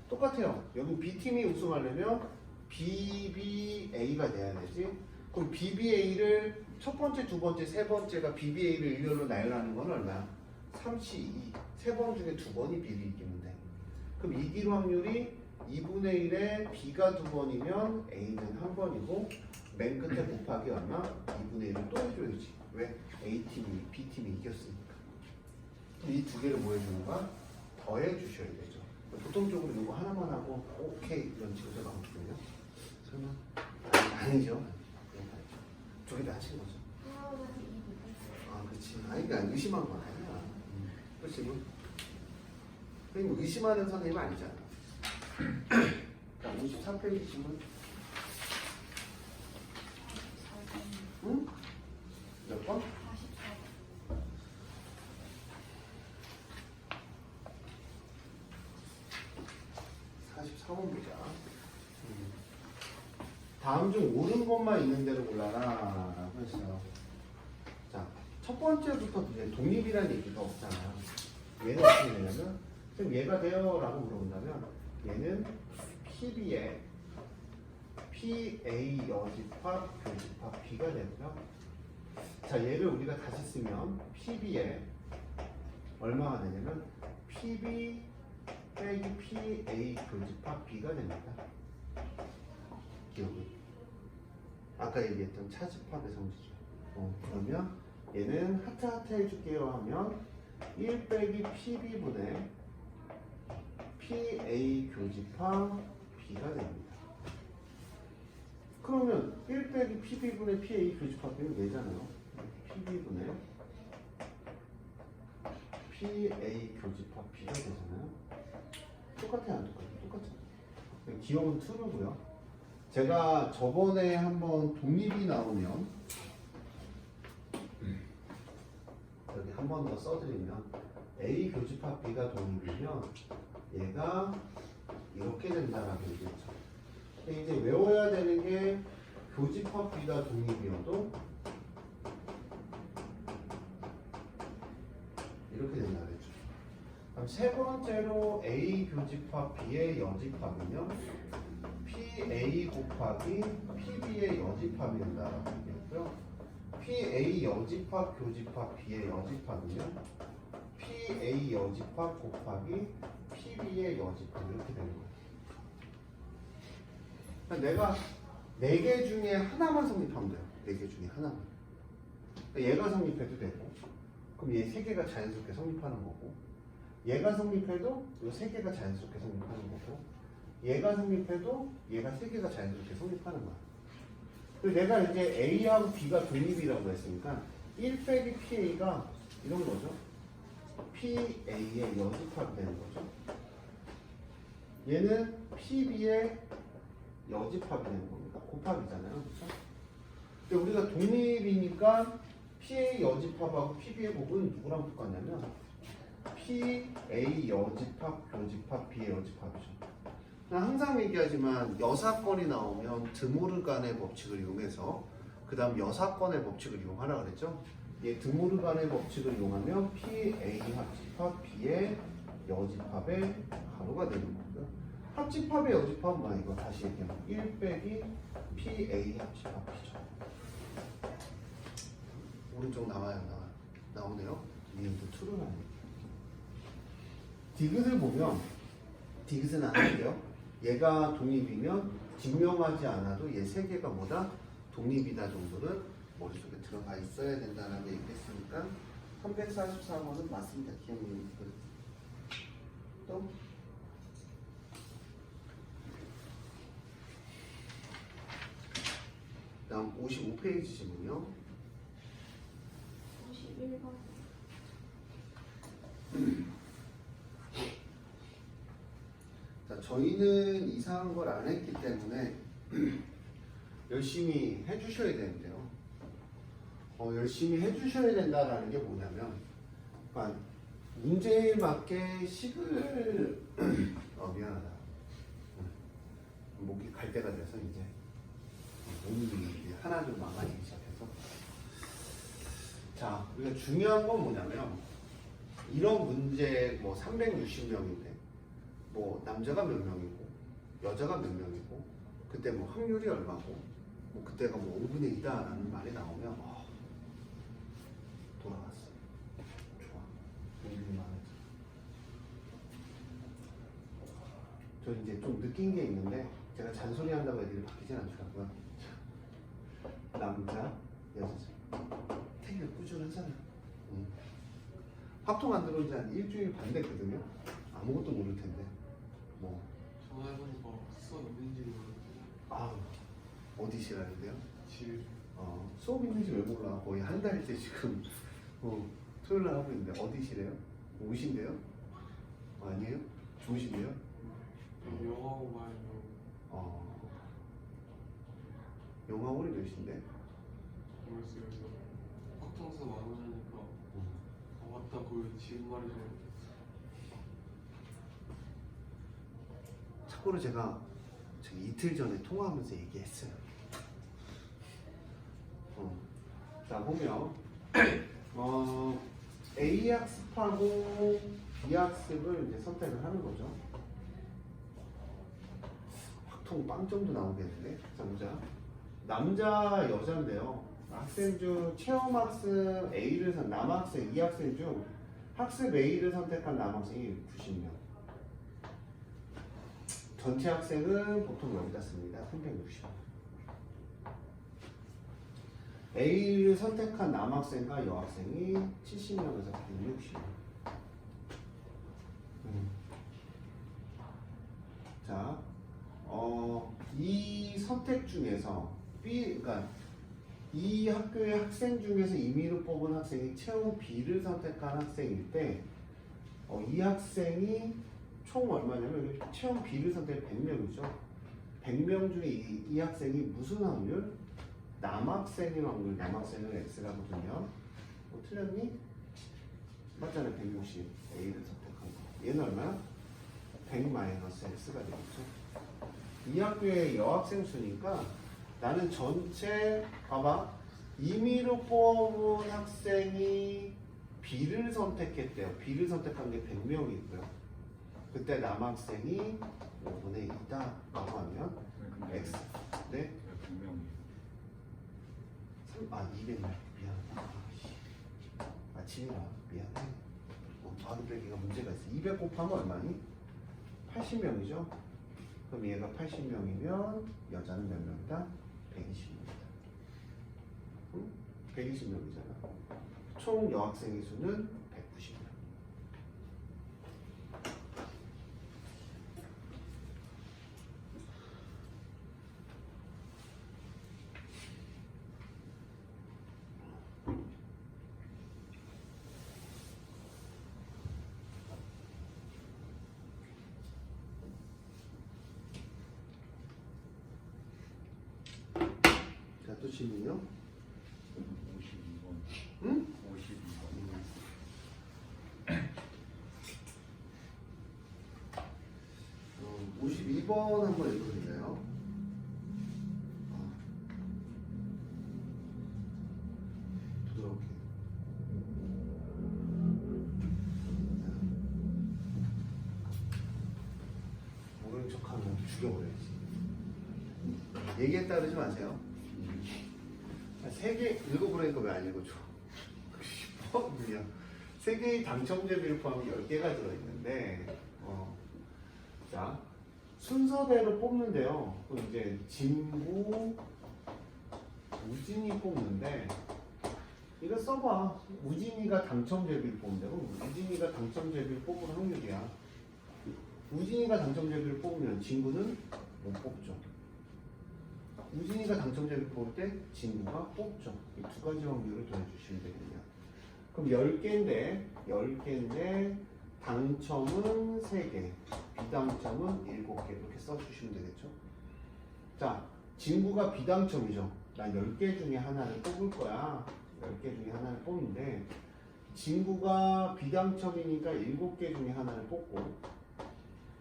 똑같아요. 여기 B팀이 우승하려면 BBA가 돼야 되지. 그럼 BBA를 첫 번째, 두 번째, 세 번째가 BBA를 일렬로 나열하는 건 얼마야? 3시 2. 3번 중에 2번이 B를 이기면 돼. 그럼 이길 확률이 2분의 1에 B가 2번이면 A는 1번이고 맨 끝에 곱하기 얼마? 2분의 1을 또 해줘야지. 왜? A팀이 B팀이 이겼으니까. 이 두 개를 뭐 해주는 거야? 더해 주셔야 되죠. 보통적으로 이거 하나만 하고 오케이 이런 식으로 나오거든요. 설마? 아니죠. 두 개 다 하신 거죠. 아, 그렇지. 아니, 그러니까 의심한 건 아니야. 그렇지. 뭐. 선생님 의심하는 선생님 아니잖아. 자, 53페이지 질문. 응? 몇 번? 44번 보자. 다음 중 옳은 것만 있는 대로 골라라 라고 했어요. 자, 첫 번째부터 이제 독립이라는 얘기가 없잖아. 얘는 어떻게 되냐면 그럼 얘가 돼요 라고 물어본다면 얘는 PB의 PA 여집합 교집합 B가 되고요. 자, 얘를 우리가 다시 쓰면 PB의 얼마가 되냐면 PB 빼기 PA 교집합 B가 됩니다. 기억이 아까 얘기했던 차집합의 성질이죠. 그러면 얘는 하트 해줄게요 하면 1 빼기 PB분의 PA 교집합 B가 됩니다. 그러면 1 빼기 PB분의 PA 교집합 B는 얘잖아요. PB분의 PA 교집합 B가 되잖아요. 똑같아요, 안 똑같아요? 똑같아요. 기억은 true고요. 제가 저번에 한번 독립이 나오면 여기 한 번 더 써드리면 A 교집합 B가 독립이면 얘가 이렇게 된다라고 얘기했죠. 근데 이제 외워야 되는 게 교집합 B가 독립이어도 이렇게 된다 그랬죠. 그럼 세 번째로 A 교집합 B의 여집합이면 PA 곱하기 PB의 여집합이 된다라고 얘기했고요. PA 여집합 교집합 B의 여집합이면 PA 여집합 곱하기 PB의 여집합 이렇게 되는 거예요. 그러니까 내가 4개 중에 하나만 성립하면 돼요. 4개 중에 하나만. 그러니까 얘가 성립해도 되고 그럼 얘 3개가 자연스럽게 성립하는 거고 얘가 성립해도 이 3개가 자연스럽게 성립하는 거고 얘가 성립해도 얘가 3개가 자연스럽게 성립하는 거야. 그리고 내가 이제 A하고 B가 독립이라고 했으니까 1 빼기 PA가 이런 거죠. PA의 여집합이 되는 거죠. 얘는 PB의 여집합이 되는 겁니다. 곱합이잖아요. 그렇죠? 근데 우리가 독립이니까 PA 여집합하고 PB의 곱은 누구랑 똑같냐면 PA 여집합 교집합 B의 여집합이죠. 항상 얘기하지만 여사건이 나오면 드모르간의 법칙을 이용해서 그 다음 여사건의 법칙을 이용하라 그랬죠. 얘 드모르간의 법칙을 이용하면 PA 합집합 B의 여집합의 가로가 되는 거고요. 합집합의 여집합은 뭐야? 이거 다시 얘기하면 1 빼기 PA 합집합 B죠. 오른쪽 나와요, 나오네요. 니은도 true라는 디귿을 보면 디귿은 안 할게요. 얘가 독립이면 증명하지 않아도 얘 3개가 뭐다? 독립이다 정도는 머릿속에 들어가 있어야 된다라고 얘기했으니까 344번은 맞습니다. 기억이 또 다음 55페이지 지문요. 51번. 자, 저희는 이상한 걸 안 했기 때문에 열심히 해주셔야 되는데요. 열심히 해주셔야 된다라는 게 뭐냐면, 그러니까 문제에 맞게 식을 미안하다. 목이 갈 때가 돼서 이제 몸이 이제 하나 좀 망가지기 시작해서. 자, 우리가 중요한 건 뭐냐면 이런 문제 뭐 360명인데 뭐 남자가 몇 명이고 여자가 몇 명이고 그때 뭐 확률이 얼마고 뭐 그때가 뭐 5분의 2다라는 말이 나오면 돌아갔어. 좋아. 저 이제 좀 느낀 게 있는데 제가 잔소리 한다고 애들이 바뀌진 않더라고요. 남자, 여자 되게 꾸준하잖아. 합통 안 들어온 지 한 일주일 반 됐거든요. 아무것도 모를 텐데 뭐 전화해보니까 수업 있는지 모르겠어요. 아 어디시라는데요? 질. 수업 있는지 왜 몰라? 거의 한 달째 지금 토요일 날 하고 있는데 어디시래요? 오신대요? 아니에요? 좋으신데요? 영어하고 말고 영화 올해 몇인데? 모르겠어요. 그래서 걱정서 많으니까 맞다 그 지금 말이죠. 참고로 제가 이틀 전에 통화하면서 얘기했어요. 자 보면 A 학습하고 B 학습을 이제 선택을 하는 거죠. 확통 빵점도 나오겠는데. 자 보자. 남자 여자인데요. 학생 중 체험 학습 A를 남학생 이 학생 중 학습 A를 선택한 남학생이 90명. 전체 학생은 보통 여기다 씁니다. 360명. A를 선택한 남학생과 여학생이 70명에서 160명. 자, 이 선택 중에서 그러니까 이 학교의 학생 중에서 임의로 뽑은 학생이 체험 B를 선택한 학생일 때, 이 학생이 총 얼마냐면 체험 B를 선택 100명이죠. 100명 중에 이 학생이 무슨 확률? 남학생의 확률, 남학생은 X라거든요. 뭐 틀렸니? 맞잖아요. 160 A를 선택한 거. 얘는 얼마야? 100 마이너스 X가 되겠죠. 이 학교의 여학생 수니까 나는 전체 봐봐. 임의로 뽑은 학생이 B를 선택했대요. B를 선택한 게 100명이 있고요. 그때 남학생이 5분의 2다 라고 하면 X. 네? 100명이에요. 200명. 미안하다. 아침이라 미안해. 바로 빼기가 문제가 있어. 200 곱하면 얼마니? 80명이죠. 그럼 얘가 80명이면 여자는 몇 명이다? 120명이다. 120명이잖아. 총 여학생의 수는 190명. 자, 또 질문이요? 52번. 응? 52번. 52번 한번 읽어주세요. 부드럽게. 모른 척하면 죽여버려야지. 얘기에 따르지 마세요. 세 개 읽어보라니까 왜 안 읽어줘? 그냥 세 개의 당첨제비를 포함 10개가 들어있는데, 자 순서대로 뽑는데요. 그럼 이제 진구, 우진이 뽑는데 이거 써봐. 우진이가 당첨제비를 뽑는데 그럼 우진이가 당첨제비를 뽑을 확률이야. 우진이가 당첨제비를 뽑으면 진구는 못 뽑죠. 우진이가 당첨제비를 뽑을 때 진구가 뽑죠. 이 두 가지 확률을 더해주시면 되겠네요. 그럼 10개인데 당첨은 3개, 비당첨은 7개 이렇게 써주시면 되겠죠. 자, 진구가 비당첨이죠. 나 10개 중에 하나를 뽑을 거야. 10개 중에 하나를 뽑는데 진구가 비당첨이니까 7개 중에 하나를 뽑고,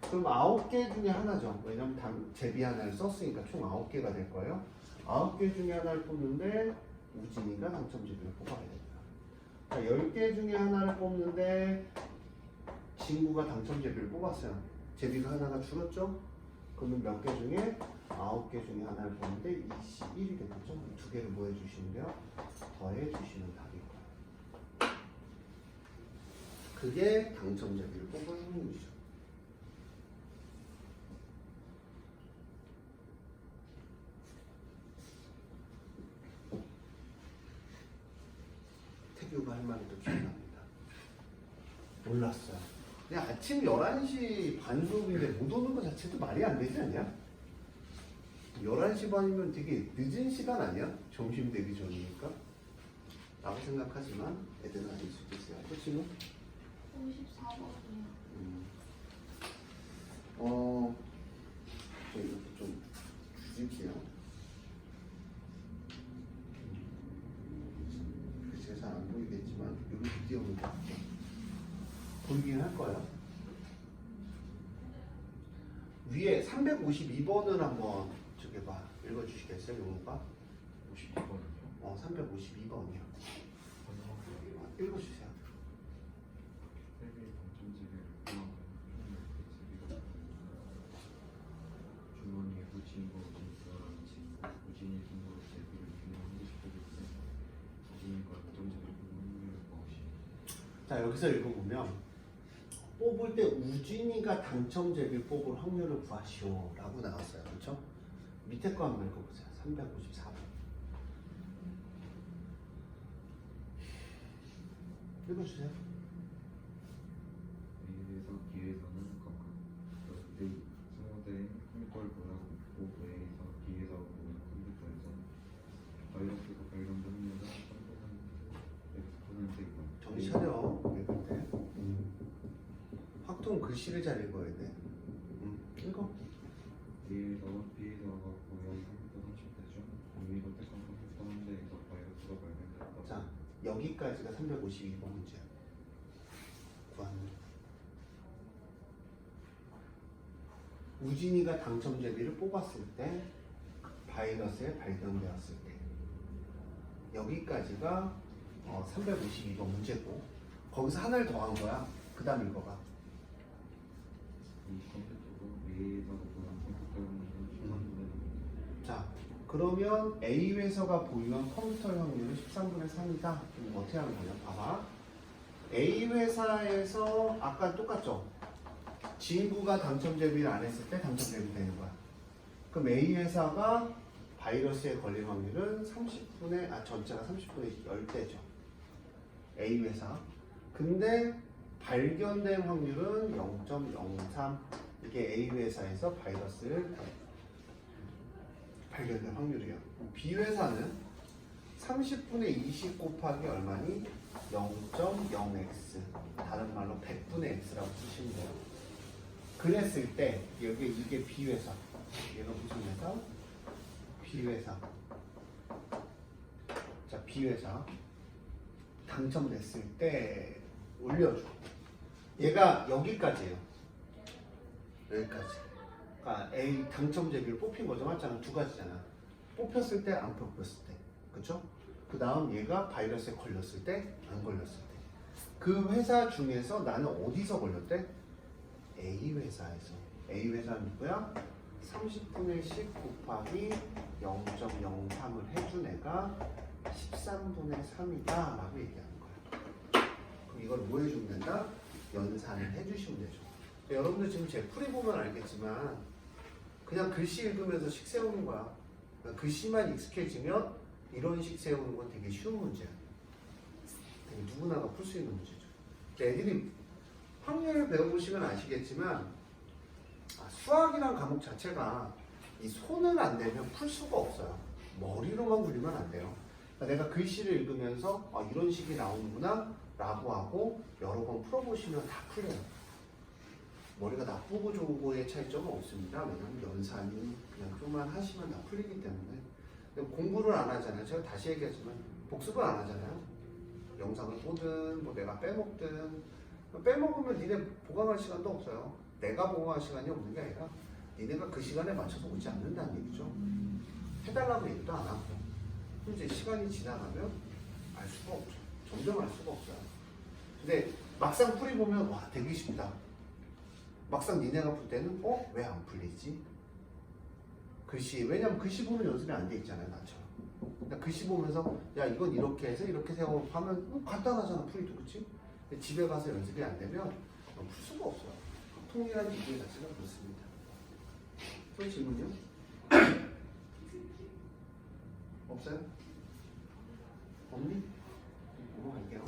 그럼 9개 중에 하나죠. 왜냐면 제비 하나를 썼으니까 총 9개가 될 거예요. 9개 중에 하나를 뽑는데 우진이가 당첨제비를 뽑아야 됩니다. 자, 10개 중에 하나를 뽑는데 진구가 당첨제비를 뽑았어요. 제비가 하나가 줄었죠? 그러면 몇 개 중에? 9개 중에 하나를 뽑는데 21이 되겠죠? 이 두 개를 뭐 해주시는데요? 더해주시면 답일 거예요. 그게 당첨제비를 뽑을 확률이죠. 몰랐어요. 그냥 아침 11시 반 수업인데 못 오는 거 자체도 말이 안 되지 않냐? 11시 반이면 되게 늦은 시간 아니야? 점심 되기 전이니까? 라고 생각하지만 애들은 아닐 수도 있어요. 그치는? 54번이요. 저 이것도 좀 줄일게요. 글씨가 잘 안 보이겠지만 이렇게 띄워놓은 거 보이긴 할 거예요. 위에 352번을 한번 저기 봐 읽어주시겠어요? 용우가? 52번이요? 352번이요. 읽어주세요. 세계의 당첨지를 포함한 주머니에 붙인 거 우진이 등으로 제비를 균형하고 싶어졌을 때 우진이가 당첨지를 뽑는 것이 자 여기서 읽어보면 뽑을 때 우진이가 당첨제비를 뽑을 확률을 구하시오 라고 나왔어요. 그렇죠? 밑에 거 한번 읽어보세요. 354번 읽어주세요. A에서 B에서는 각각 네 스무대의 컴퓨터를 보유하고 있고 A에서 B에서 보는 컴퓨터에서 바이러스가 발견된 확률은 100%이고 정신 차려 읽을 때. 확통 글씨를 잘 읽어야 돼. 읽어. A에서 B에서가 보유한 컴퓨터 30대 중 공유로 택한 컴퓨터 한 대에서 바이러스가 발견됐다. 자 여기까지가 352번 문제야. 구하는. 우진이가 당첨제비를 뽑았을 때 바이러스에 발견되었을 때 여기까지가 352번 문제고 거기서 하나를 더한 거야. 그 다음 읽어봐. 이 컴퓨터로 A에서 보유한 컴퓨터 확률은 13분의 3. 자 그러면 A 회사가 보유한 컴퓨터 확률은 13분의 3이다. 그럼 어떻게 하는 거냐? 봐봐. A 회사에서 아까 똑같죠? 진구가 당첨제비를 안 했을 때 당첨제비 되는 거야. 그럼 A 회사가 바이러스에 걸릴 확률은 30분의 전체가 30분의 10대죠. A 회사. 근데 발견된 확률은 0.03. 이게 A 회사에서 바이러스를 발견된 확률이에요. B 회사는 30분의 20 곱하기 얼마니? 0.0x. 다른 말로 100분의 x라고 쓰시면 돼요. 그랬을 때 이게 B 회사. 얘가 무슨 회사? B 회사. 자, B 회사 당첨됐을 때 올려줘. 얘가 여기까지예요. 여기까지. 그러니까 A 당첨제비를 뽑힌 거죠. 맞잖아. 두 가지잖아. 뽑혔을 때, 안 뽑혔을 때. 그쵸? 그 다음 얘가 바이러스에 걸렸을 때, 안 걸렸을 때. 그 회사 중에서 나는 어디서 걸렸대? A 회사에서. A 회사는 누구야? 30분의 10 곱하기 0.03을 해준 애가 13분의 3이다 라고 얘기하는 거야. 그럼 이걸 뭐 해주면 된다? 연산을 해주시면 되죠. 여러분들 지금 제 풀이 보면 알겠지만 그냥 글씨 읽으면서 식 세우는 거야. 그러니까 글씨만 익숙해지면 이런 식 세우는 건 되게 쉬운 문제야. 되게 누구나가 풀 수 있는 문제죠. 애들이 확률을 배워보시면 아시겠지만 수학이란 과목 자체가 이 손을 안 대면 풀 수가 없어요. 머리로만 굴리면 안 돼요. 그러니까 내가 글씨를 읽으면서 이런 식이 나오는구나 라고 하고 여러 번 풀어보시면 다 풀려요. 머리가 나쁘고 좋고의 차이점은 없습니다. 왜냐하면 연산이 그냥 좀만 하시면 다 풀리기 때문에. 근데 공부를 안 하잖아요. 제가 다시 얘기하지만 복습을 안 하잖아요. 영상을 보든 뭐 내가 빼먹든 빼먹으면 니네 보강할 시간도 없어요. 내가 보강할 시간이 없는 게 아니라 니네가 그 시간에 맞춰서 오지 않는다는 얘기죠. 해달라고 얘기도 안 하고. 이제 시간이 지나가면 알 수가 없죠. 점점 알 수가 없어요. 근데 막상 풀이 보면 와 되게 쉽다. 막상 니네가 풀 때는 왜 안 풀리지? 글씨 왜냐면 글씨 보는 연습이 안 돼 있잖아요. 나처럼. 그러니까 글씨 보면서 야 이건 이렇게 해서 이렇게 세워 하면 간단하잖아. 풀이도 그렇지? 근데 집에 가서 연습이 안 되면 풀 수가 없어요. 통일한 기계 자체가 그렇습니다. 또 질문이요? 없어요? 없니? 넘어갈게요.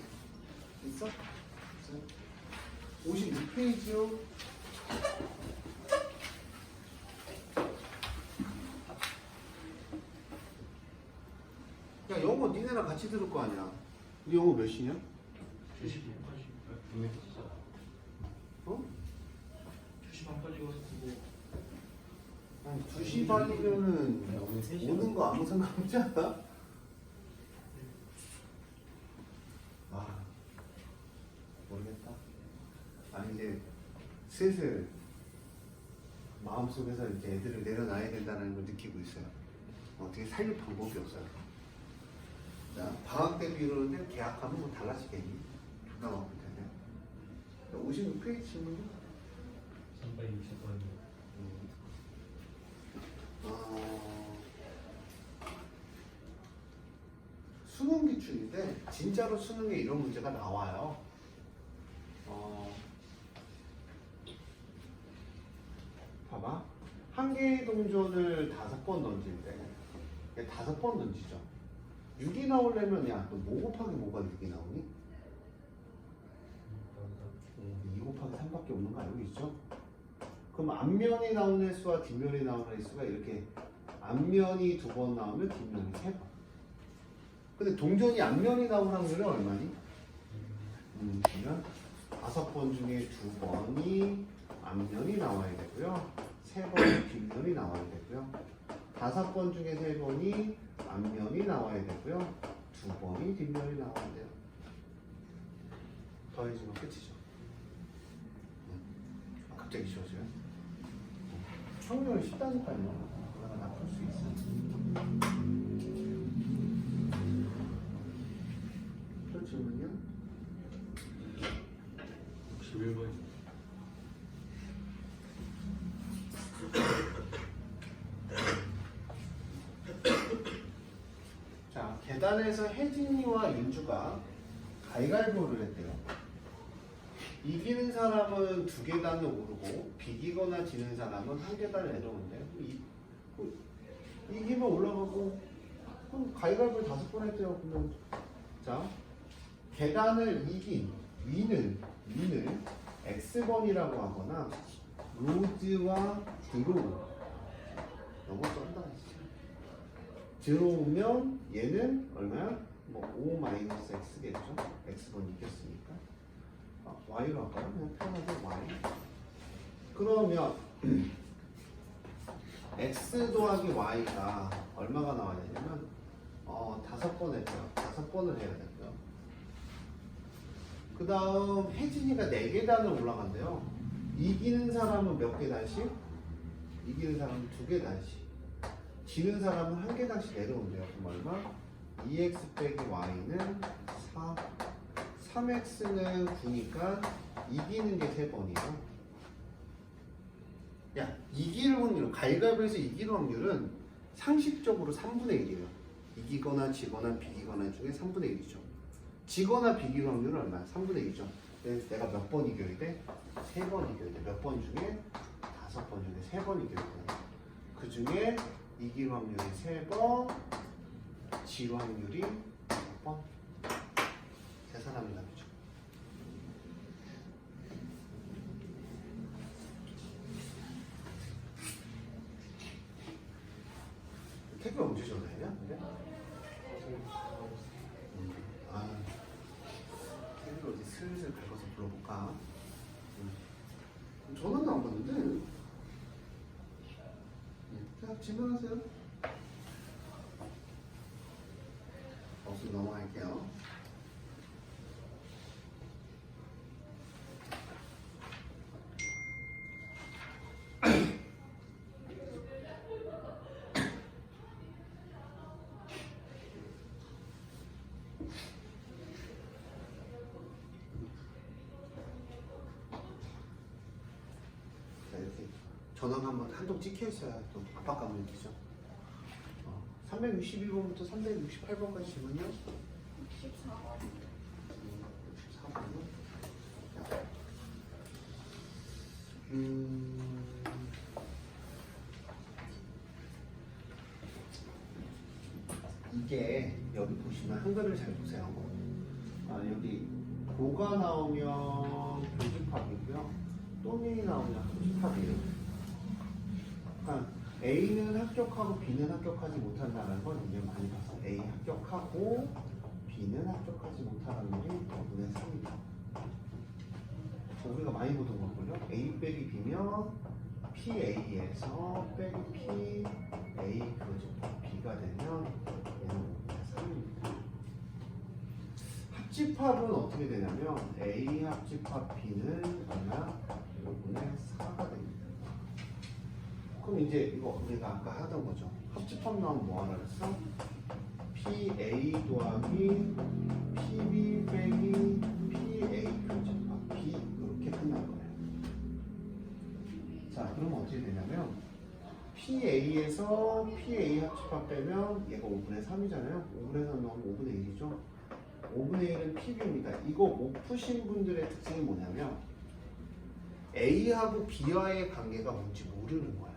있어? 없어요? 56페이지요. 야, 영어 니네랑 같이 들을 거 아니야. 네 영어 몇 시냐? 2시 반까지 어? 2시 반까지 가서 보고 아니, 2시 반이면은 오늘 3시 오는 거 아무 상관없지 않아? 아, 모르겠다. 아니, 이제 슬슬 마음속에서 이제 애들을 내려놔야 된다는 걸 느끼고 있어요. 어떻게 살릴 방법이 없어요. 자, 방학 때 비로는데 계약하면 뭐 달라지겠니? 존나 바쁠 텐데. 56페이지는 360번 수능 기출인데 진짜로 수능에 이런 문제가 나와요. 봐봐. 한 개의 동전을 5번 던질 때 5번 던지죠. 6이 나오려면 야너 뭐 곱하기 뭐가 6이 나오니? 2 곱하기 3밖에 없는 거 알고 있죠? 그럼 앞면이 나오는 횟수와 뒷면이 나오는 횟수가 이렇게 앞면이 2번 나오면 뒷면이 3번. 근데 동전이 앞면이 나오는 확률은 얼마니? 그러면 5번 중에 2번이 앞면이 나와야 되고요. 3번이 뒷면이 나와야 되고요. 5번 중에 3번이 앞면이 나와야 되고요. 2번이 뒷면이 나와야 돼요. 더해지면 끝이죠. 갑자기 쉬워져요? 확률이 쉽다니까요. 그러나 나쁠 수 있어. 또 질문이요? 61번 자, 계단에서 혜진이와 윤주가 가위바위보를 했대요. 이기는 사람은 2계단을 오르고 비기거나 지는 사람은 1계단을 내려오는데요. 이기면 올라가고 그럼 가위바위보 5번 했대요. 그러면 자, 계단을 이긴 위는 X번이라고 하거나 로즈와 드로우 너무 쩐다 진짜. 들어오면 얘는 얼마야? 뭐 5-x겠죠? x번 이겼으니까. y로 할까요? 그냥 편하게 y. 그러면 x 더하기 y가 얼마가 나와야 되냐면 5번 했죠. 5번을 해야 되고요. 그 다음 혜진이가 4계단을 올라간대요. 이기는 사람은 몇 계단씩? 이기는 사람은 2계단씩. 지는 사람은 1계단씩 내려온대요. 그럼 얼마? 2x 빼기 y는 4. 3x는 9니까 이기는 게 3번이에요. 야, 이길 확률, 가위바위보에서 이길 확률은 상식적으로 3분의 1이에요. 이기거나 지거나 비기거나 중에 3분의 1이죠. 지거나 비길 확률은 얼마야? 3분의 1이죠. 내가 몇 번 이겨야 돼? 3번 이겨야 돼. 몇 번 중에? 5번 중에 3번 이겨야 돼. 그 중에 이길 확률이 3번, 질 확률이 6번. 세 사람이 답이죠. 태그 언제 전화했냐? 근데? 태그를 어디 슬슬 긁어서 불러볼까? 전화는 안 받는데? 자, 질문하세요. 없으면 넘어갈게요. 자, 이렇게 전원 한통 찍혀 있어야 또 압박감을 느끼죠. 362번부터 368번까지 질문이요? 64번. 64번이요? 이게 여기 보시면 한글을 잘 보세요. 여기 고가 나오면 교집합이고 나오냐? 합집합이에요. 그러니까 A는 합격하고 B는 합격하지 못한다는 건 이제 많이 봤어요. A 합격하고 B는 합격하지 못하는 게 5분의 3이다. 우리가 많이 보던 거고요. A 빼기 B면 PA에서 빼기 P A 교집합 B가 되면 얘는 5분의 3입니다. 합집합은 어떻게 되냐면 A 합집합 B는 얼마? 5분의 4가 됩니다. 그럼 이제 이거 우리가 아까 하던 거죠. 합집합 나오면 뭐 하라 그랬어? PA 더하기 PB 빼기 PA 교집합 B 이렇게 끝날 거예요. 자, 그러면 어떻게 되냐면 PA에서 PA 합집합 빼면 얘가 5분의 3이잖아요. 5분의 3 넣으면 5분의 1이죠. 5분의 1은 PB입니다. 이거 못 푸신 분들의 특징이 뭐냐면 A하고 B와의 관계가 뭔지 모르는 거야.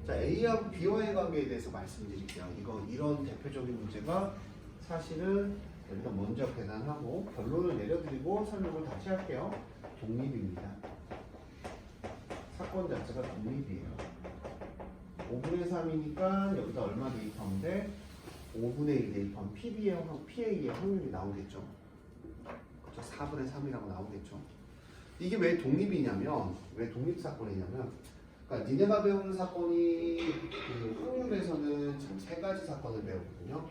자, A하고 B와의 관계에 대해서 말씀드릴게요. 이런 대표적인 문제가 사실은 일단 먼저 계산하고 결론을 내려드리고 설명을 다시 할게요. 독립입니다. 사건 자체가 독립이에요. 5분의 3이니까 여기다 얼마 대입하면 돼? 5분의 1 대입하면 PA의 확률이 나오겠죠. 그렇죠? 4분의 3이라고 나오겠죠. 이게 왜 독립이냐면, 왜 독립사건이냐면, 그러니까 니네가 배우는 사건이 그 확률에서는 지금 3가지 사건을 배우거든요.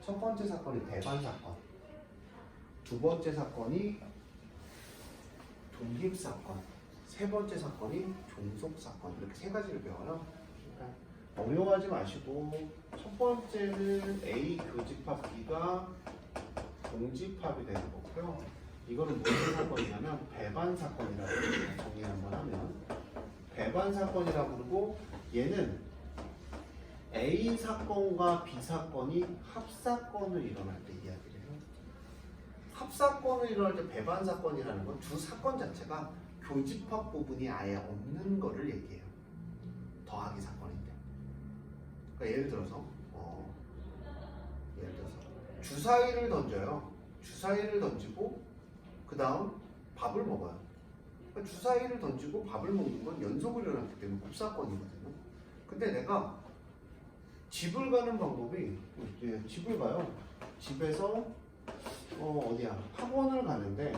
첫 번째 사건이 배반 사건, 두 번째 사건이 독립 사건, 세 번째 사건이 종속 사건, 이렇게 3가지를 배워요. 그러니까 어려워하지 마시고 첫 번째는 A 교집합 B가 동집합이 되는 거고요. 이거는 무슨 사건이냐면 배반 사건이라고 정리 한번 하면 배반 사건이라고 그러고 얘는 A 사건과 B 사건이 합사건을 일어날 때 이야기를 해요. 합사건을 일어날 때 배반 사건이라는 건 두 사건 자체가 교집합 부분이 아예 없는 거를 얘기해요. 더하기 사건인데. 그러니까 예를 들어서 주사위를 던져요. 주사위를 던지고 그 다음 밥을 먹어요. 그러니까 주사위를 던지고 밥을 먹는 건 연속으로 일어났기 때문에 곱사건이거든요. 근데 내가 집을 가는 방법이 집을 가요. 집에서 어디야? 학원을 가는데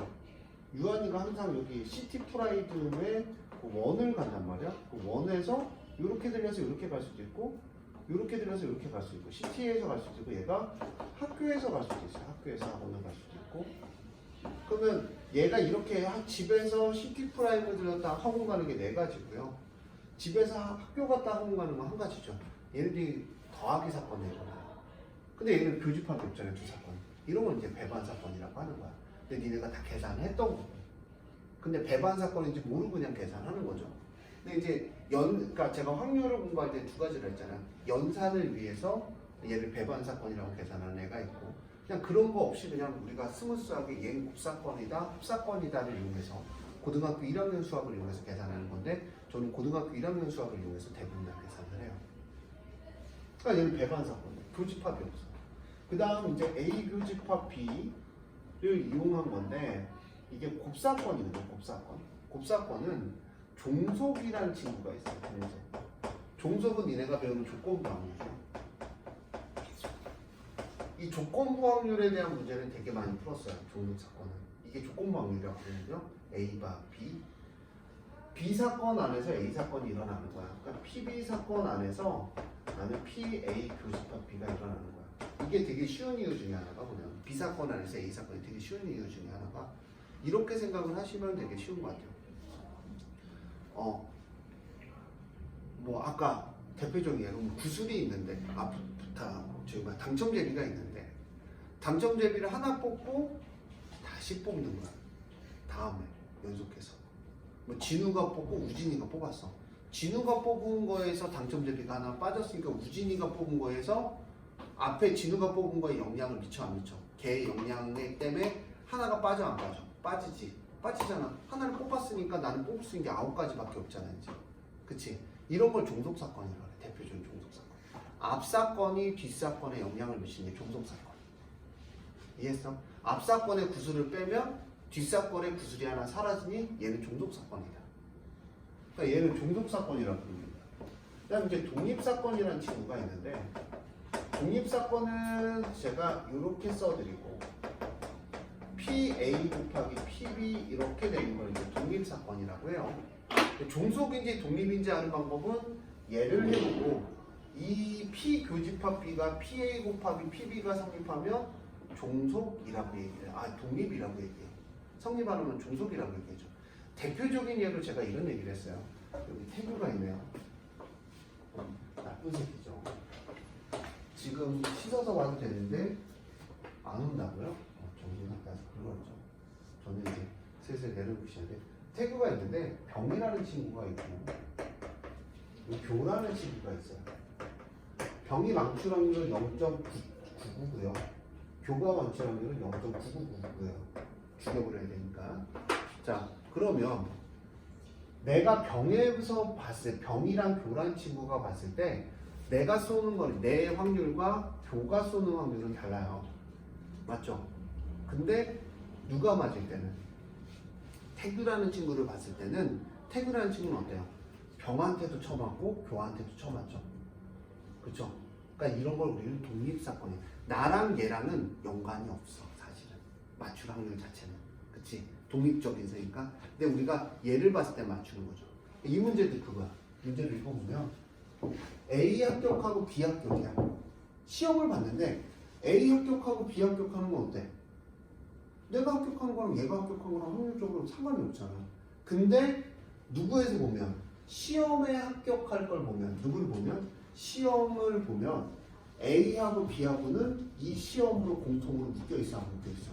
유한이가 항상 여기 시티 프라이드의 그 원을 간단 말이야. 그 원에서 이렇게 들려서 이렇게 갈 수도 있고 이렇게 들려서 이렇게 갈 수 있고 시티에서 갈 수도 있고 얘가 학교에서 갈 수도 있어요. 학교에서 학원을 갈 수도 있고 그러면 얘가 이렇게 집에서 시티 프라이드 들렸다 학원 가는 게 4가지고요. 집에서 학교 갔다 학원 가는 건 1가지죠. 얘네들이 더하기 사건이 일어나요. 근데 얘는 교집합이 없잖아요. 두 사건. 이런 건 이제 배반 사건이라고 하는 거야. 근데 니네가 다 계산했던 거고. 근데 배반 사건인지 모르고 그냥 계산하는 거죠. 근데 이제 그러니까 제가 확률을 공부할 때 2가지를 했잖아요. 연산을 위해서 얘를 배반 사건이라고 계산하는 애가 있고 그냥 그런 거 없이 그냥 우리가 스무스하게 얘는 곱사건이다, 합사건이다를 이용해서 고등학교 1학년 수학을 이용해서 계산하는 건데 저는 고등학교 1학년 수학을 이용해서 대부분 다 계산을 해요. 그러니까 얘는 배반 사건이에요. 교집합이 없어. 그 다음 이제 A 교집합 B를 이용한 건데 이게 곱사건이거든요. 곱사건. 곱사건은 종속이라는 친구가 있어요. 종속은 니네가 배우는 조건부 확률이죠. 이 조건부 확률에 대한 문제는 되게 많이 풀었어요. 종속 사건은. 이게 조건부 확률이라고 하거든요. A바 B. B 사건 안에서 A 사건이 일어나는 거야. 그러니까 PB 사건 안에서 나는 PA 교집합 B가 일어나는 거야. 이게 되게 쉬운 이유 중에 하나가 뭐냐면 B 사건 안에서 A 사건이 되게 쉬운 이유 중에 하나가 이렇게 생각을 하시면 되게 쉬운 것 같아요. 뭐 아까 대표적인 예로 구슬이 있는데 당첨제비가 있는데 당첨제비를 하나 뽑고 다시 뽑는 거야. 다음에 연속해서 뭐 진우가 뽑고 우진이가 뽑았어. 진우가 뽑은 거에서 당첨제비가 하나 빠졌으니까 우진이가 뽑은 거에서 앞에 진우가 뽑은 거에 영향을 미쳐 안 미쳐? 걔의 영향 때문에 하나가 빠져 안 빠져? 빠지잖아. 하나를 뽑았으니까 나는 뽑을 수 있는 게 9가지밖에 없잖아 이제. 그치? 이런 걸 종속사건이라고 해. 대표적인 종속사건. 앞사건이 뒷사건에 영향을 미치는 게 종속사건. 이해했어? 앞사건의 구슬을 빼면 뒷사건의 구슬이 하나 사라지니 얘는 종속사건이다. 그러니까 얘는 종속사건이라고 부릅니다. 그다음 이제 독립사건이라는 친구가 있는데 독립사건은 제가 이렇게 써드리고 PA 곱하기 PB 이렇게 되는 걸 이제 독립사건이라고 해요. 종속인지 독립인지 아는 방법은 얘를 해보고 이 P 교집합 B가 PA 곱하기 PB가 성립하면 종속이라고 얘기해요. 독립이라고 얘기해요. 성립하면 종속이라고 얘기하죠. 대표적인 예로 제가 이런 얘기를 했어요. 여기 태교가 있네요. 나쁜 새끼죠. 지금 씻어서 와도 되는데 안 온다고요? 정신학과에서 그러죠. 저는 이제 슬슬 내려놓으셔야 돼. 태교가 있는데 병이라는 친구가 있고 교라는 친구가 있어요. 병이 망출 확률은 0.999고요. 교가 망출 확률은 0.9999고요. 죽여버려야 되니까. 자, 그러면 내가 병에서 봤을 때 병이랑 교란 친구가 봤을 때 내가 쏘는 건 내 확률과 교가 쏘는 확률은 달라요. 맞죠? 근데 누가 맞을 때는 태규라는 친구를 봤을 때는 태규라는 친구는 어때요? 병한테도 처맞고 교한테도 처맞죠. 그렇죠? 그러니까 이런 걸 우리는 독립사건이에요. 나랑 얘랑은 연관이 없어. 사실은 맞출 확률 자체는. 그치? 독립적인 세니까. 근데 우리가 얘를 봤을 때 맞추는 거죠. 이 문제도 그거야. 문제를 읽어보면 A 합격하고 B 합격이야. 시험을 봤는데 A 합격하고 B 합격하는 건 어때? 내가 합격하는 거랑 얘가 합격하는 거랑 확률적으로 상관이 없잖아. 근데 누구에서 보면 시험에 합격할 걸 보면 누구를 보면 시험을 보면 A하고 B하고는 이 시험으로 공통으로 묶여있어 안 묶여있어?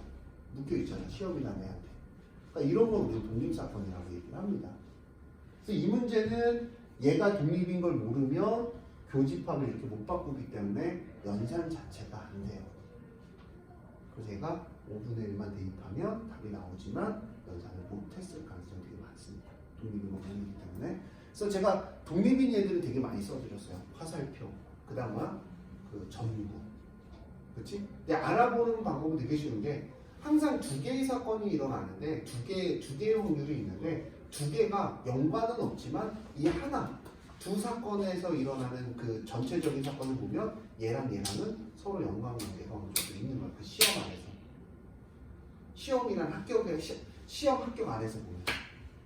묶여있잖아. 시험이나 내한테. 그러니까 이런 걸 우리는 독립사건이라고 얘기를 합니다. 그래서 이 문제는 얘가 독립인 걸 모르면 교집합을 이렇게 못 바꾸기 때문에 연산 자체가 안 돼요. 그래서 얘가 5분의 1만 대입하면 답이 나오지만 연산을 못했을 가능성이 되게 많습니다. 독립인 걸 모르기 때문에. 그래서 제가 독립인 얘들은 되게 많이 써드렸어요. 화살표, 그 다음에 그 전구. 그렇지? 근데 알아보는 방법은 되게 쉬운 게 항상 두 개의 사건이 일어나는데 두 개의 확률이 있는데 두 개가 연관은 없지만 이 하나 두 사건에서 일어나는 그 전체적인 사건을 보면 얘랑 얘랑은 서로 연관관계가 어느 정도 있는 거예요. 그 시험 안에서. 시험이란 학교의 시험 합격 안에서 보면.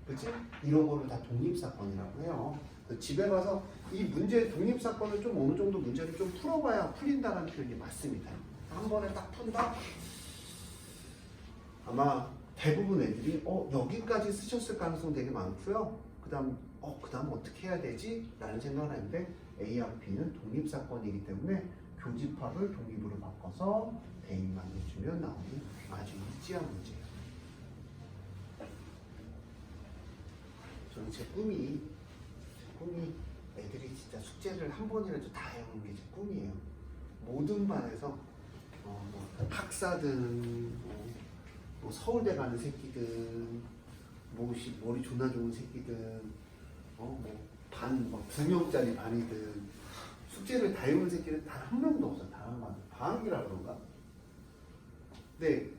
그치? 이런 거를 다 독립사건이라고 해요. 집에 가서 이 문제, 독립사건을 좀 어느 정도 문제를 좀 풀어봐야 풀린다는 표현이 맞습니다. 한 번에 딱 푼다? 아마 대부분 애들이 여기까지 쓰셨을 가능성 되게 많고요. 그 다음 어떻게 해야 되지? 라는 생각을 하는데 A하고 B는 독립사건이기 때문에 교집합을 독립으로 바꿔서 대입만 해주면 나오는 아주 이지한 문제예요. 저는 제 꿈이 애들이 진짜 숙제를 한 번이라도 다 해오는 게 제 꿈이에요. 모든 반에서 뭐 학사든 뭐 서울대 가는 새끼든 머리 존나 좋은 새끼든 반 2명짜리 반이든 숙제를 다 해온 새끼는 단 한 명도 없어. 단 한 번. 방학이라 그런가? 근데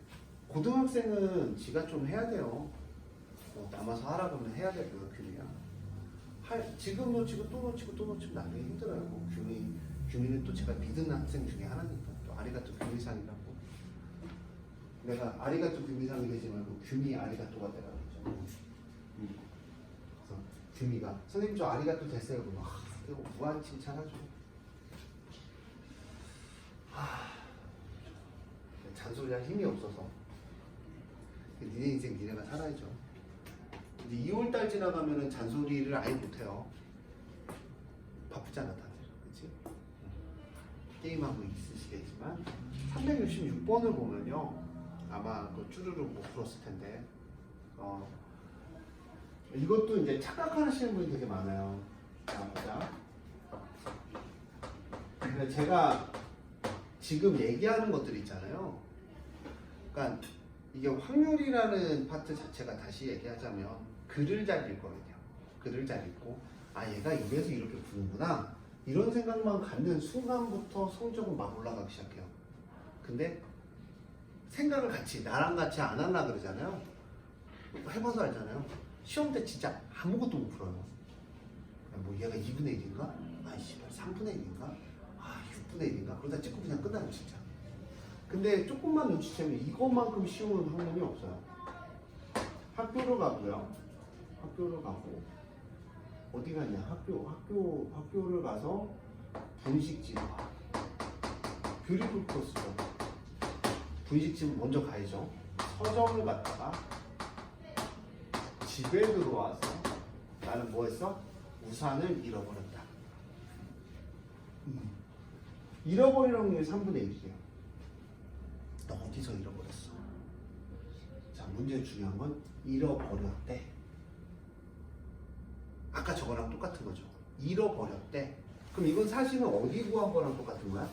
고등학생은 지가 좀 해야 돼요. 남아서 하라 그러면 해야 되고요. 규미야. 지금 놓치고 또 놓치고 또 놓치면 나중에 힘들어요. 규미는 또 제가 믿은 학생 중에 하나니까. 또 아리가또 규미상이라고. 내가 아리가또 규미상이 되지 말고 규미 아리가또가 되라고 했죠. 그래서 규미가 선생님 저 아리가또 됐어요. 그러면 이거 무한 칭찬하죠. 잔소리할 힘이 없어서 니네 인생 니네가 살아야죠. 근데 2월달 지나가면은 잔소리를 아예 못해요. 바쁘잖아 다들. 그치? 게임하고 있으시겠지만 366번을 보면요 아마 그 쭈루룩 못 풀었을 텐데 이것도 이제 착각하시는 분이 되게 많아요. 자 보자. 근데 제가 지금 얘기하는 것들 있잖아요. 그러니까 이게 확률이라는 파트 자체가 다시 얘기하자면 글을 잘 읽거든요. 글을 잘 읽고 얘가 이래서 이렇게 푸는구나 이런 생각만 갖는 순간부터 성적은 막 올라가기 시작해요. 근데 생각을 나랑 같이 안 하려고 그러잖아요. 해봐서 알잖아요. 시험 때 진짜 아무것도 못 풀어요. 뭐 얘가 2분의 1인가? 아이씨 3분의 1인가? 아 6분의 1인가? 그러다 찍고 그냥 끝나요 진짜. 근데 조금만 눈치채면 이것만큼 쉬운 학문이 없어요. 학교를 가고요. 학교를 가고 어디 갔냐? 학교를 가서 분식집 뷰리풀 코스죠. 분식집 먼저 가야죠. 서점을 갔다가 집에 들어와서 나는 뭐 했어? 우산을 잃어버렸다. 잃어버릴 확률이 3분의 1이에요. 너 어디서 잃어버렸어? 자, 문제 중요한 건 잃어버렸대. 아까 저거랑 똑같은 거죠. 잃어버렸대. 그럼 이건 사실은 어디 구한 거랑 똑같은 거야?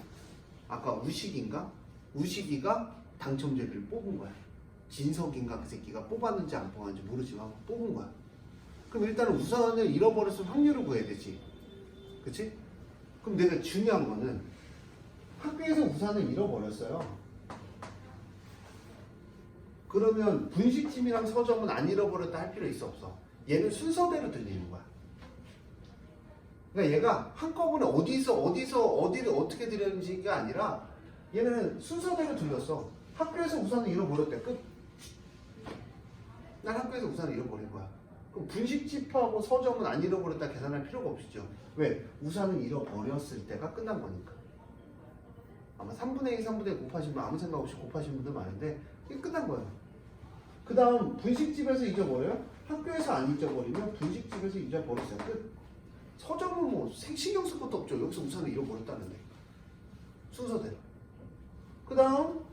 아까 우식인가? 우식이가 당첨제비를 뽑은 거야. 진석인가 그 새끼가 뽑았는지 안 뽑았는지 모르지만 뽑은 거야. 그럼 일단은 우산을 잃어버렸을 확률을 구해야 되지. 그치? 그럼 내가 중요한 거는 학교에서 우산을 잃어버렸어요. 그러면 분식집이랑 서점은 안 잃어버렸다 할 필요 있어 없어? 얘는 순서대로 들리는 거야. 그러니까 얘가 한꺼번에 어디를 어떻게 들렸는지가 아니라 얘는 순서대로 들렸어. 학교에서 우산을 잃어버렸대. 끝. 난 학교에서 우산을 잃어버린 거야. 그럼 분식집하고 서점은 안 잃어버렸다 계산할 필요가 없죠. 왜? 우산을 잃어버렸을 때가 끝난 거니까. 아마 3분의 2, 3분의 1 곱하신 분 아무 생각 없이 곱하신 분들 많은데 이게 끝난 거예요. 그 다음 분식집에서 잊어버려요? 학교에서 안 잊어버리면 분식집에서 잊어버렸어요. 끝. 서점은 뭐 신경 쓸 것도 없죠. 여기서 우산을 잃어버렸다는데. 순서대로. 그 다음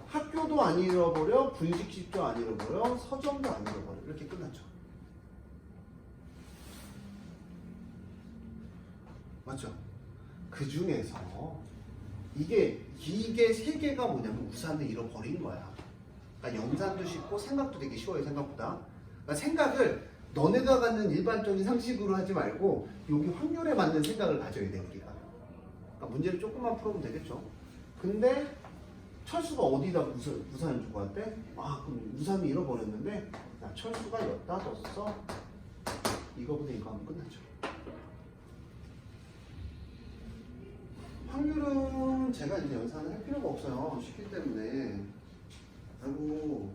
학교도 안 잃어버려, 분식집도 안 잃어버려, 서점도 안 잃어버려. 이렇게 끝났죠. 맞죠? 그 중에서 이게 세 개가 뭐냐면 우산을 잃어버린 거야. 그러니까 연산도 쉽고 생각도 되게 쉬워요. 생각보다. 그러니까 생각을 너네가 갖는 일반적인 상식으로 하지 말고 여기 확률에 맞는 생각을 가져야 돼 우리가. 그러니까 문제를 조금만 풀어보면 되겠죠. 근데 철수가 어디다 우산을 주고 왔대? 아 그럼 우산을 잃어버렸는데 야, 철수가 였다 뒀어. 이거보다 이거 하면 끝나죠. 확률은 제가 이제 연산을 할 필요가 없어요. 쉽기 때문에. 아이고.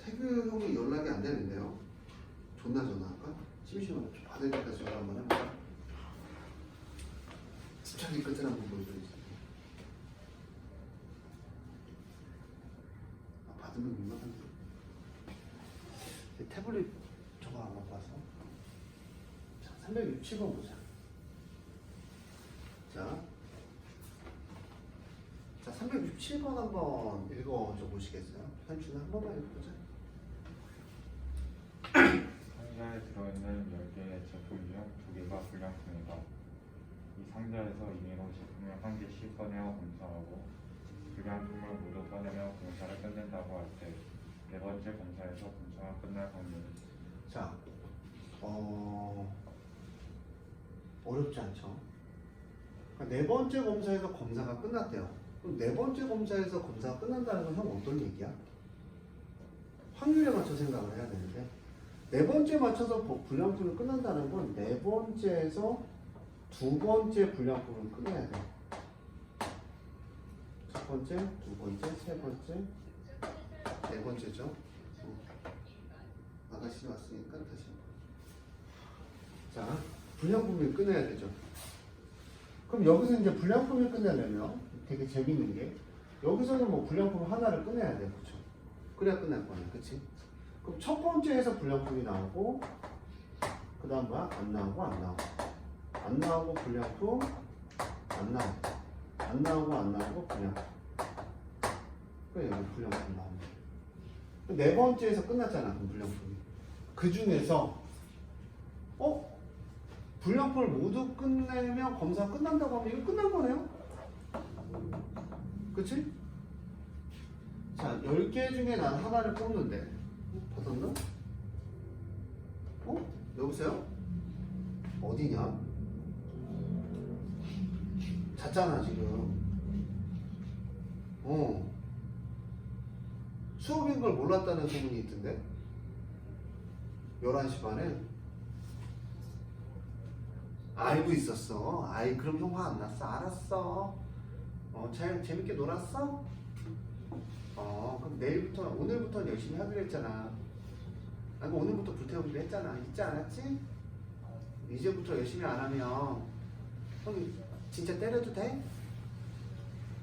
태그 형이 연락이 안 되는데요. 존나 전화할까? 심심하면 좀 받을 때까지 전화 한번 해볼까? 자기 끝을 한번 보여드리겠습니다. 아, 받으면 민망한데. 태블릿 저거 안 갖고 와서. 자, 367번 보자. 자, 367번 한번 읽어줘 보시겠어요? 현준아 한 번만 읽어보자. 상자에 들어있는 10개의 제품중 2개가 불량품이다. 이 상자에서 이미로 제품을 한 개씩 꺼내어 검사하고 불량품을 모두 꺼내며 검사를 끝낸다고 할 때 네 번째 검사에서 검사가 끝날 확률은? 자, 어렵지 않죠? 그러니까 네 번째 검사에서 검사가 끝났대요. 그럼 네 번째 검사에서 검사가 끝난다는 건 형 어떤 얘기야? 확률에 맞춰 생각을 해야 되는데 네 번째 맞춰서 불량품이 끝난다는 건 네 번째에서 두 번째 불량품을 끝내야 돼. 첫 번째, 두 번째, 세 번째, 네 번째죠. 아가씨 왔으니까 다시. 자, 불량품을 끝내야 되죠. 그럼 여기서 이제 불량품을 끝내려면 되게 재밌는 게 여기서는 뭐 불량품 하나를 꺼내야 돼, 그렇죠? 그래야 끝날 거네, 그렇지? 그럼 첫 번째에서 불량품이 나오고 그 다음 뭐야? 안 나오고 안 나오고 안 나오고 불량품 안 나오고 안 나오고 안 나오고 불량품. 그래 여기 불량품 나옵니다. 네 번째에서 끝났잖아, 그럼 불량품이. 그 중에서 불량품을 모두 끝내면 검사 끝난다고 하면 이거 끝난 거네요? 그치? 자, 10개 중에 난 하나를 뽑는데 받았나? 여보세요? 어디냐? 잤잖아 지금. 수업인 걸 몰랐다는 소문이 있던데 11시 반에 알고 있었어. 아이 그럼 형 화 안 났어. 알았어. 잘 재밌게 놀았어? 그럼 내일부터 오늘부터 열심히 하기로 했잖아. 아니 오늘부터 불태우기로 했잖아. 잊지 않았지? 이제부터 열심히 안 하면 형이 진짜 때려도 돼?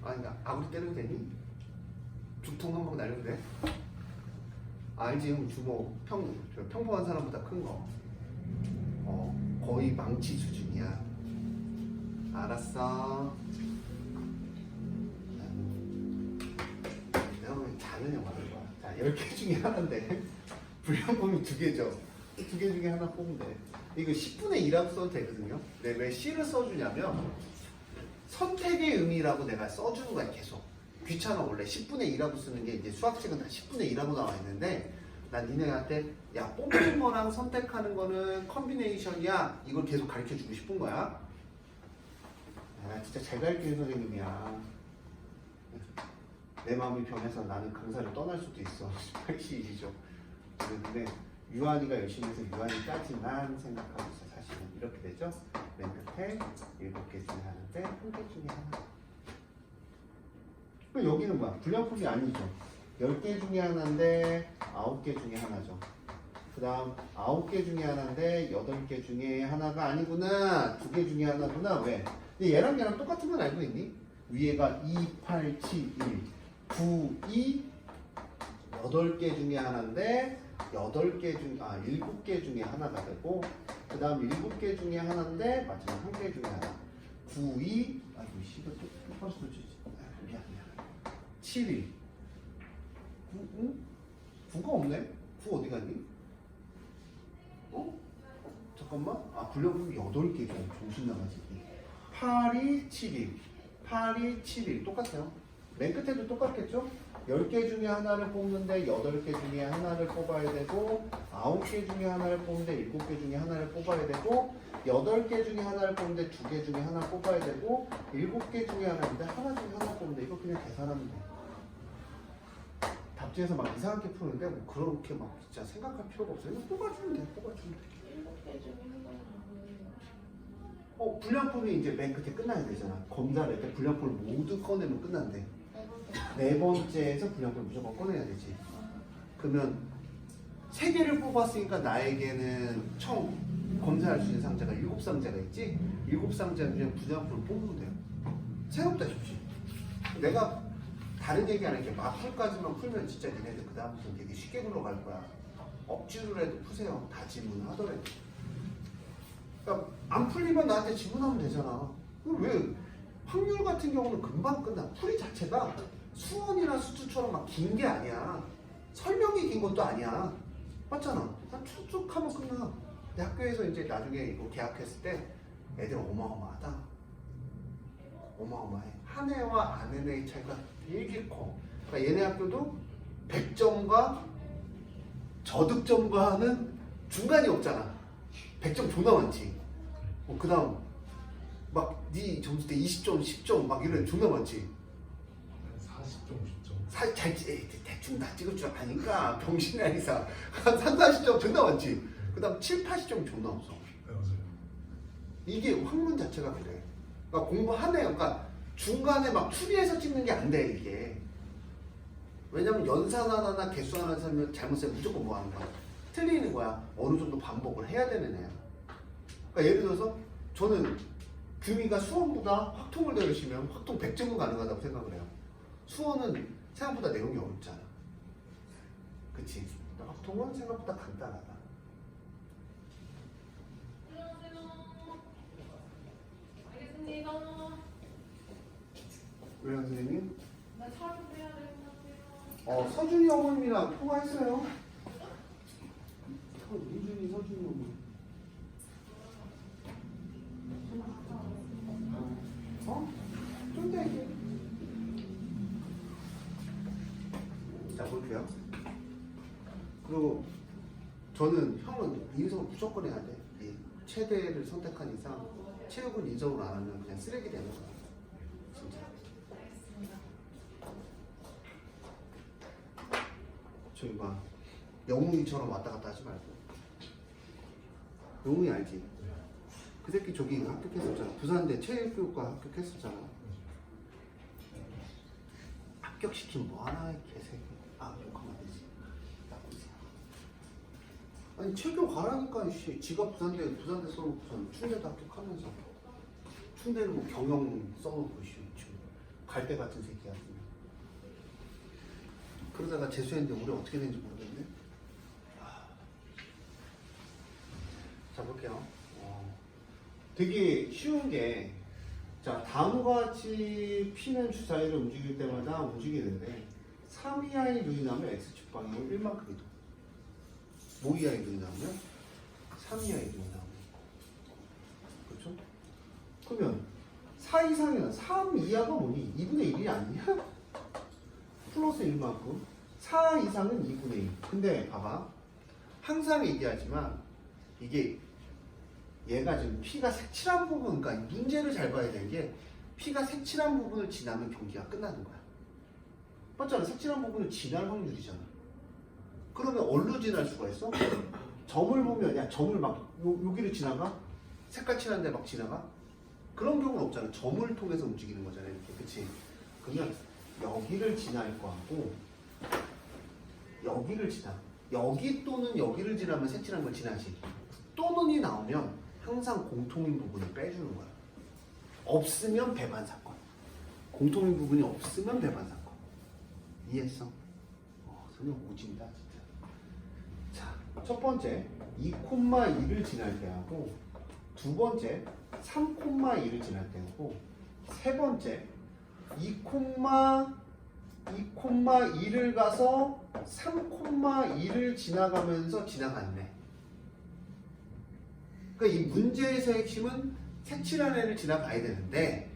아니 아무리 때려도 되니? 죽통 한 방 날려도 돼? 알지? 형 주먹 평범한 사람보다 큰 거. 거의 망치 수준이야. 알았어. 내가 보면 작은 영화를 봐. 자, 10개 중에 하나인데 불량품이 2개죠. 2개 중에 하나 뽑으면 돼. 이거 10분의 1하고 써도 되거든요. 근데 왜 C를 써주냐면 선택의 의미라고 내가 써주는 거야 계속. 귀찮아. 원래 10분의 1하고 쓰는 게 이제 수학책은 다 10분의 1하고 나와 있는데 난 니네한테 야 뽑는 거랑 선택하는 거는 컨비네이션이야. 이걸 계속 가르쳐주고 싶은 거야. 진짜 잘 가르치는 선생님이야. 내 마음이 변해서 나는 강사를 떠날 수도 있어. 8시1이죠. 근데 유한이가 열심히 해서 유한이까지만 생각하고 있어. 사실은 이렇게 되죠. 맨 끝에 7개 중에 하나인데 1개 중에 하나. 그럼 여기는 뭐야? 불량품이 아니죠. 10개 중에 하나인데 9개 중에 하나죠. 그 다음 9개 중에 하나인데 8개 중에 하나가 아니구나. 2개 중에 하나구나. 왜? 근데 얘랑 똑같은 건 알고 있니? 위에가 2, 8, 7, 1, 9, 2 8개 중에 하나인데 7개 중에 하나가 되고 그 다음 7개 중에 하나인데 마지막 1개 중에 하나 9, 2 아이고 씨가 똑바로 써주지. 미안 7, 1 9, 9가 없네? 9 어디 갔니? 잠깐만. 불량품이 8개 좀 정신 나가지. 8이 7일 8이 7일 똑같아요. 맨 끝에도 똑같겠죠? 10개 중에 하나를 뽑는데 8개 중에 하나를 뽑아야 되고 9개 중에 하나를 뽑는데 7개 중에 하나를 뽑아야 되고 8개 중에 하나를 뽑는데 2개 중에 하나 뽑아야 되고 7개 중에 하나인데 하나 중에 하나 뽑는데 이거 그냥 계산하면 돼. 답지에서 막 이상하게 푸는데 뭐 그렇게 막 진짜 생각할 필요가 없어요. 그냥 뽑아주면 돼. 7개 중에 하나는 뭐예요? 불량품이 이제 맨 끝에 끝나야 되잖아. 검사를 할 때 불량품을 모두 꺼내면 끝난대. 네 번째에서 불량품을 무조건 꺼내야 되지. 그러면 3개를 뽑았으니까 나에게는 총 검사할 수 있는 상자가 7상자가 있지? 7상자 중에 불량품을 뽑으면 돼요. 생각보다 쉽지. 내가 다른 얘기 안 할게. 마풀까지만 풀면 진짜 니네들 그 다음부터 되게 쉽게 굴러갈 거야. 억지로라도 푸세요. 다 질문하더라도. 그러니까 안 풀리면 나한테 질문하면 되잖아. 왜 확률 같은 경우는 금방 끝나. 풀이 자체가 수원이나 수투처럼 막 긴 게 아니야. 설명이 긴 것도 아니야. 맞잖아. 한 쭉쭉 하면 끝나. 근데 학교에서 이제 나중에 이거 계약했을 때 애들 어마어마하다. 어마어마해. 한 해와 안 한 해의 차이가 되게 커. 그러니까 얘네 학교도 100점과 저득점과는 중간이 없잖아. 100점 존나 많지. 그 다음 막 네 점수 때 20점, 10점 막 이런 존나 많지. 40점, 50점. 대충 다 찍을 줄 아니까 병신이 아니사. 한 3, 40점 존나 많지. 그 다음 7, 80점 존나 없어. 네, 맞아요. 이게 학문 자체가 그래. 그러니까 공부 한 해, 그러니까 중간에 막 추리해서 찍는 게 안 돼, 이게. 왜냐면 연산 하나나 개수 하나 살면 잘못 쓰면 무조건 뭐 하는 거야? 틀리는 거야. 어느 정도 반복을 해야 되는 애야. 그러니까 예를 들어서 저는 규미가 수원보다 확통을 더 열심히 하면 확통 100점은 가능하다고 생각을 해요. 수원은 생각보다 내용이 어렵잖아. 그치? 확통은 생각보다 간단하다. 알겠습니다. 왜요, 선생님? 나 차를 빼야 될 것 같아요. 서준이 어머님이랑 통화했어요. 민준이, 서준이 어머님. 좀 더 얘기해. 자, 볼게요. 그리고 저는 형은 인성을 무조건 해야 돼. 이 최대를 선택한 이상 체육은 인성으로 안 하면 그냥 쓰레기 되는 거야. 진짜. 알겠습니다. 저기 막 영웅이처럼 왔다 갔다 하지 말고. 영웅이 알지? 그 새끼 저기 합격했었잖아. 부산대 체육교육과 합격했었잖아. 합격시키면 뭐하나 이 개새끼. 아 욕하면 안 되지. 나쁘지. 아니 체육교 가라니까 씨. 지가 부산대 써놓고선 충대도 합격하면서 충대는 뭐 경영 써놓고 씨. 갈대 같은 새끼야. 그러다가 재수했는데 올해 어떻게 되는지 모르겠네. 자 볼게요. 되게 쉬운 게, 자 다음과 같이 P는 주사위를 움직일 때마다 움직이는데 3이하의 눈이 나오면 X축 방향을 1만큼 이동. 뭐 이하의 눈이 나오면 3이하의 눈이 나오면. 그렇죠? 그러면 4 이상이나 3 이하가 뭐니? 2분의 1이 아니냐? 플러스 1만큼 4 이상은 2분의 1. 근데 봐봐, 항상 얘기하지만 이게 얘가 지금 P가 색칠한 부분, 그러니까 문제를 잘 봐야 되는 게 P가 색칠한 부분을 지나면 경기가 끝나는 거야. 맞잖아. 색칠한 부분을 지날 확률이잖아. 그러면 어디로 지날 수가 있어? 점을 보면, 야 점을 막 여기를 지나가? 색깔 칠한데 막 지나가? 그런 경우는 없잖아. 점을 통해서 움직이는 거잖아 이렇게. 그치? 그러면 여기를 지날 거하고 여기를 지나, 여기 또는 여기를 지나면 색칠한 걸 지나지. 또는이 나오면 항상 공통인 부분을 빼주는 거야. 없으면 배반 사건. 공통인 부분이 없으면 배반 사건. 이해했어? 선생님 오진다 진짜. 자, 첫 번째 2,2를 지날 때하고, 두 번째 3,2를 지날 때하고, 세 번째 2,2를 가서 3,2를 지나가면서 지나갔네. 그러니까 이 문제에서의 핵심은 색칠한 애를 지나가야 되는데,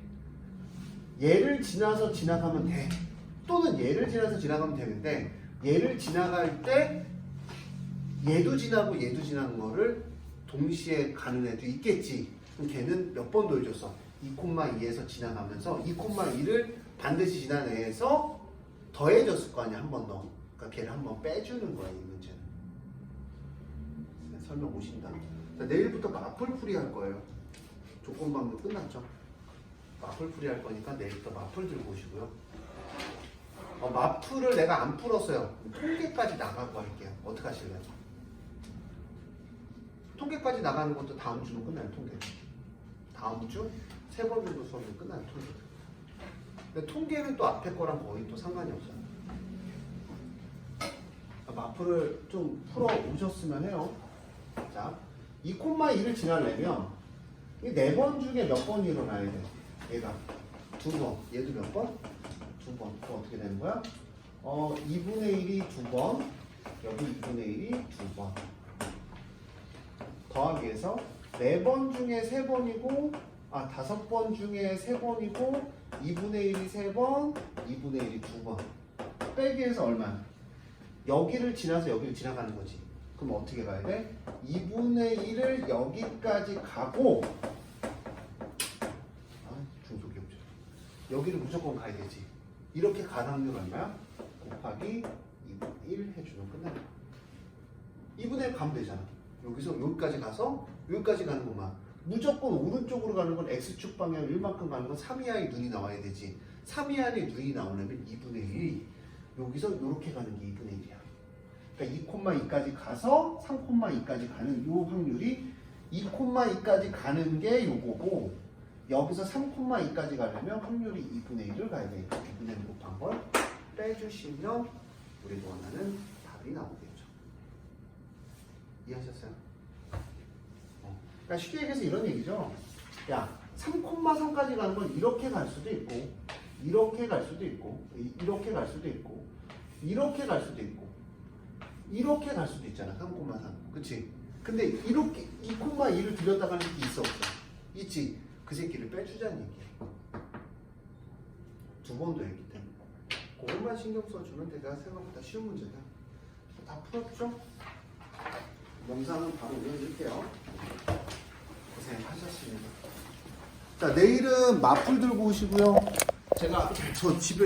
얘를 지나서 지나가면 돼. 또는 얘를 지나서 지나가면 되는데, 얘를 지나갈 때 얘도 지나고 얘도 지나는 거를 동시에 가는 애도 있겠지. 그럼 걔는 몇 번 더 해줬어? 2,2에서 지나가면서 2,2를 반드시 지나내서 더해줬을 거 아니야, 한 번 더. 그러니까 걔를 한 번 빼주는 거야, 이 문제는. 설명 오신다. 자, 내일부터 마플풀이 할 거예요. 조건방도 끝났죠? 마플풀이 할 거니까 내일부터 마플 들고 오시고요. 마플을 내가 안 풀었어요. 통계까지 나가고 할게요. 어떻게 하실래요? 통계까지 나가는 것도 다음 주는 끝나요, 통계. 다음 주? 3번 정도 수업이 끝나요, 통계. 근데 통계는 또 앞에 거랑 거의 또 상관이 없어요. 마플을 좀 풀어 오셨으면 해요. 자, 2,2를 지나려면 이 4번 중에 몇 번이 일어나야 돼? 얘가 2번. 얘도 몇 번? 2번. 그럼 어떻게 되는 거야? 2분의 1이 2번, 여기 2분의 1이 2번. 더하기 해서 4번 중에 3번이고, 5번 중에 3번이고, 2분의 1이 3번, 2분의 1이 2번. 빼기 해서 얼마? 여기를 지나서 여기를 지나가는 거지. 그럼 어떻게 가야 돼? 2분의 1을 여기까지 가고, 중소기업체. 여기를 무조건 가야 되지. 이렇게 가는 확률 얼마야? 곱하기 2분의 1 해주면 끝나는 거야. 2분의 1 가면 되잖아. 여기서 여기까지 가서 여기까지 가는 것만. 무조건 오른쪽으로 가는 건 X축 방향 1만큼 가는 건 3이하의 눈이 나와야 되지. 3이하의 눈이 나오려면 2분의 1이 여기서 이렇게 가는 게 2분의 1이야. 그러니까 2,2까지 가서 3,2까지 가는 요 확률이 2,2까지 가는 게 요거고, 여기서 3,2까지 가려면 확률이 2분의 1을 가야 되니까 2분의 1 곱한 걸 빼주시면 우리가 원하는 답이 나오겠죠. 이해하셨어요? 그러니까 쉽게 얘기해서 이런 얘기죠. 야, 3,3까지 가는 건 이렇게 갈 수도 있고, 이렇게 갈 수도 있고, 이렇게 갈 수도 있고, 이렇게 갈 수도 있고, 이렇게 갈 수도 있잖아. 3,3. 그치? 근데 이렇게 2,2를 들였다 가는 게 있어, 없어? 있지? 그 새끼를 빼주자는 얘기야. 2번도 했기 때문에. 그것만 신경 써주면 내가 생각보다 쉬운 문제다. 다 풀었죠? 영상은 바로 올려드릴게요. 고생하셨습니다. 자, 내일은 마플 들고 오시고요. 제가 저 집에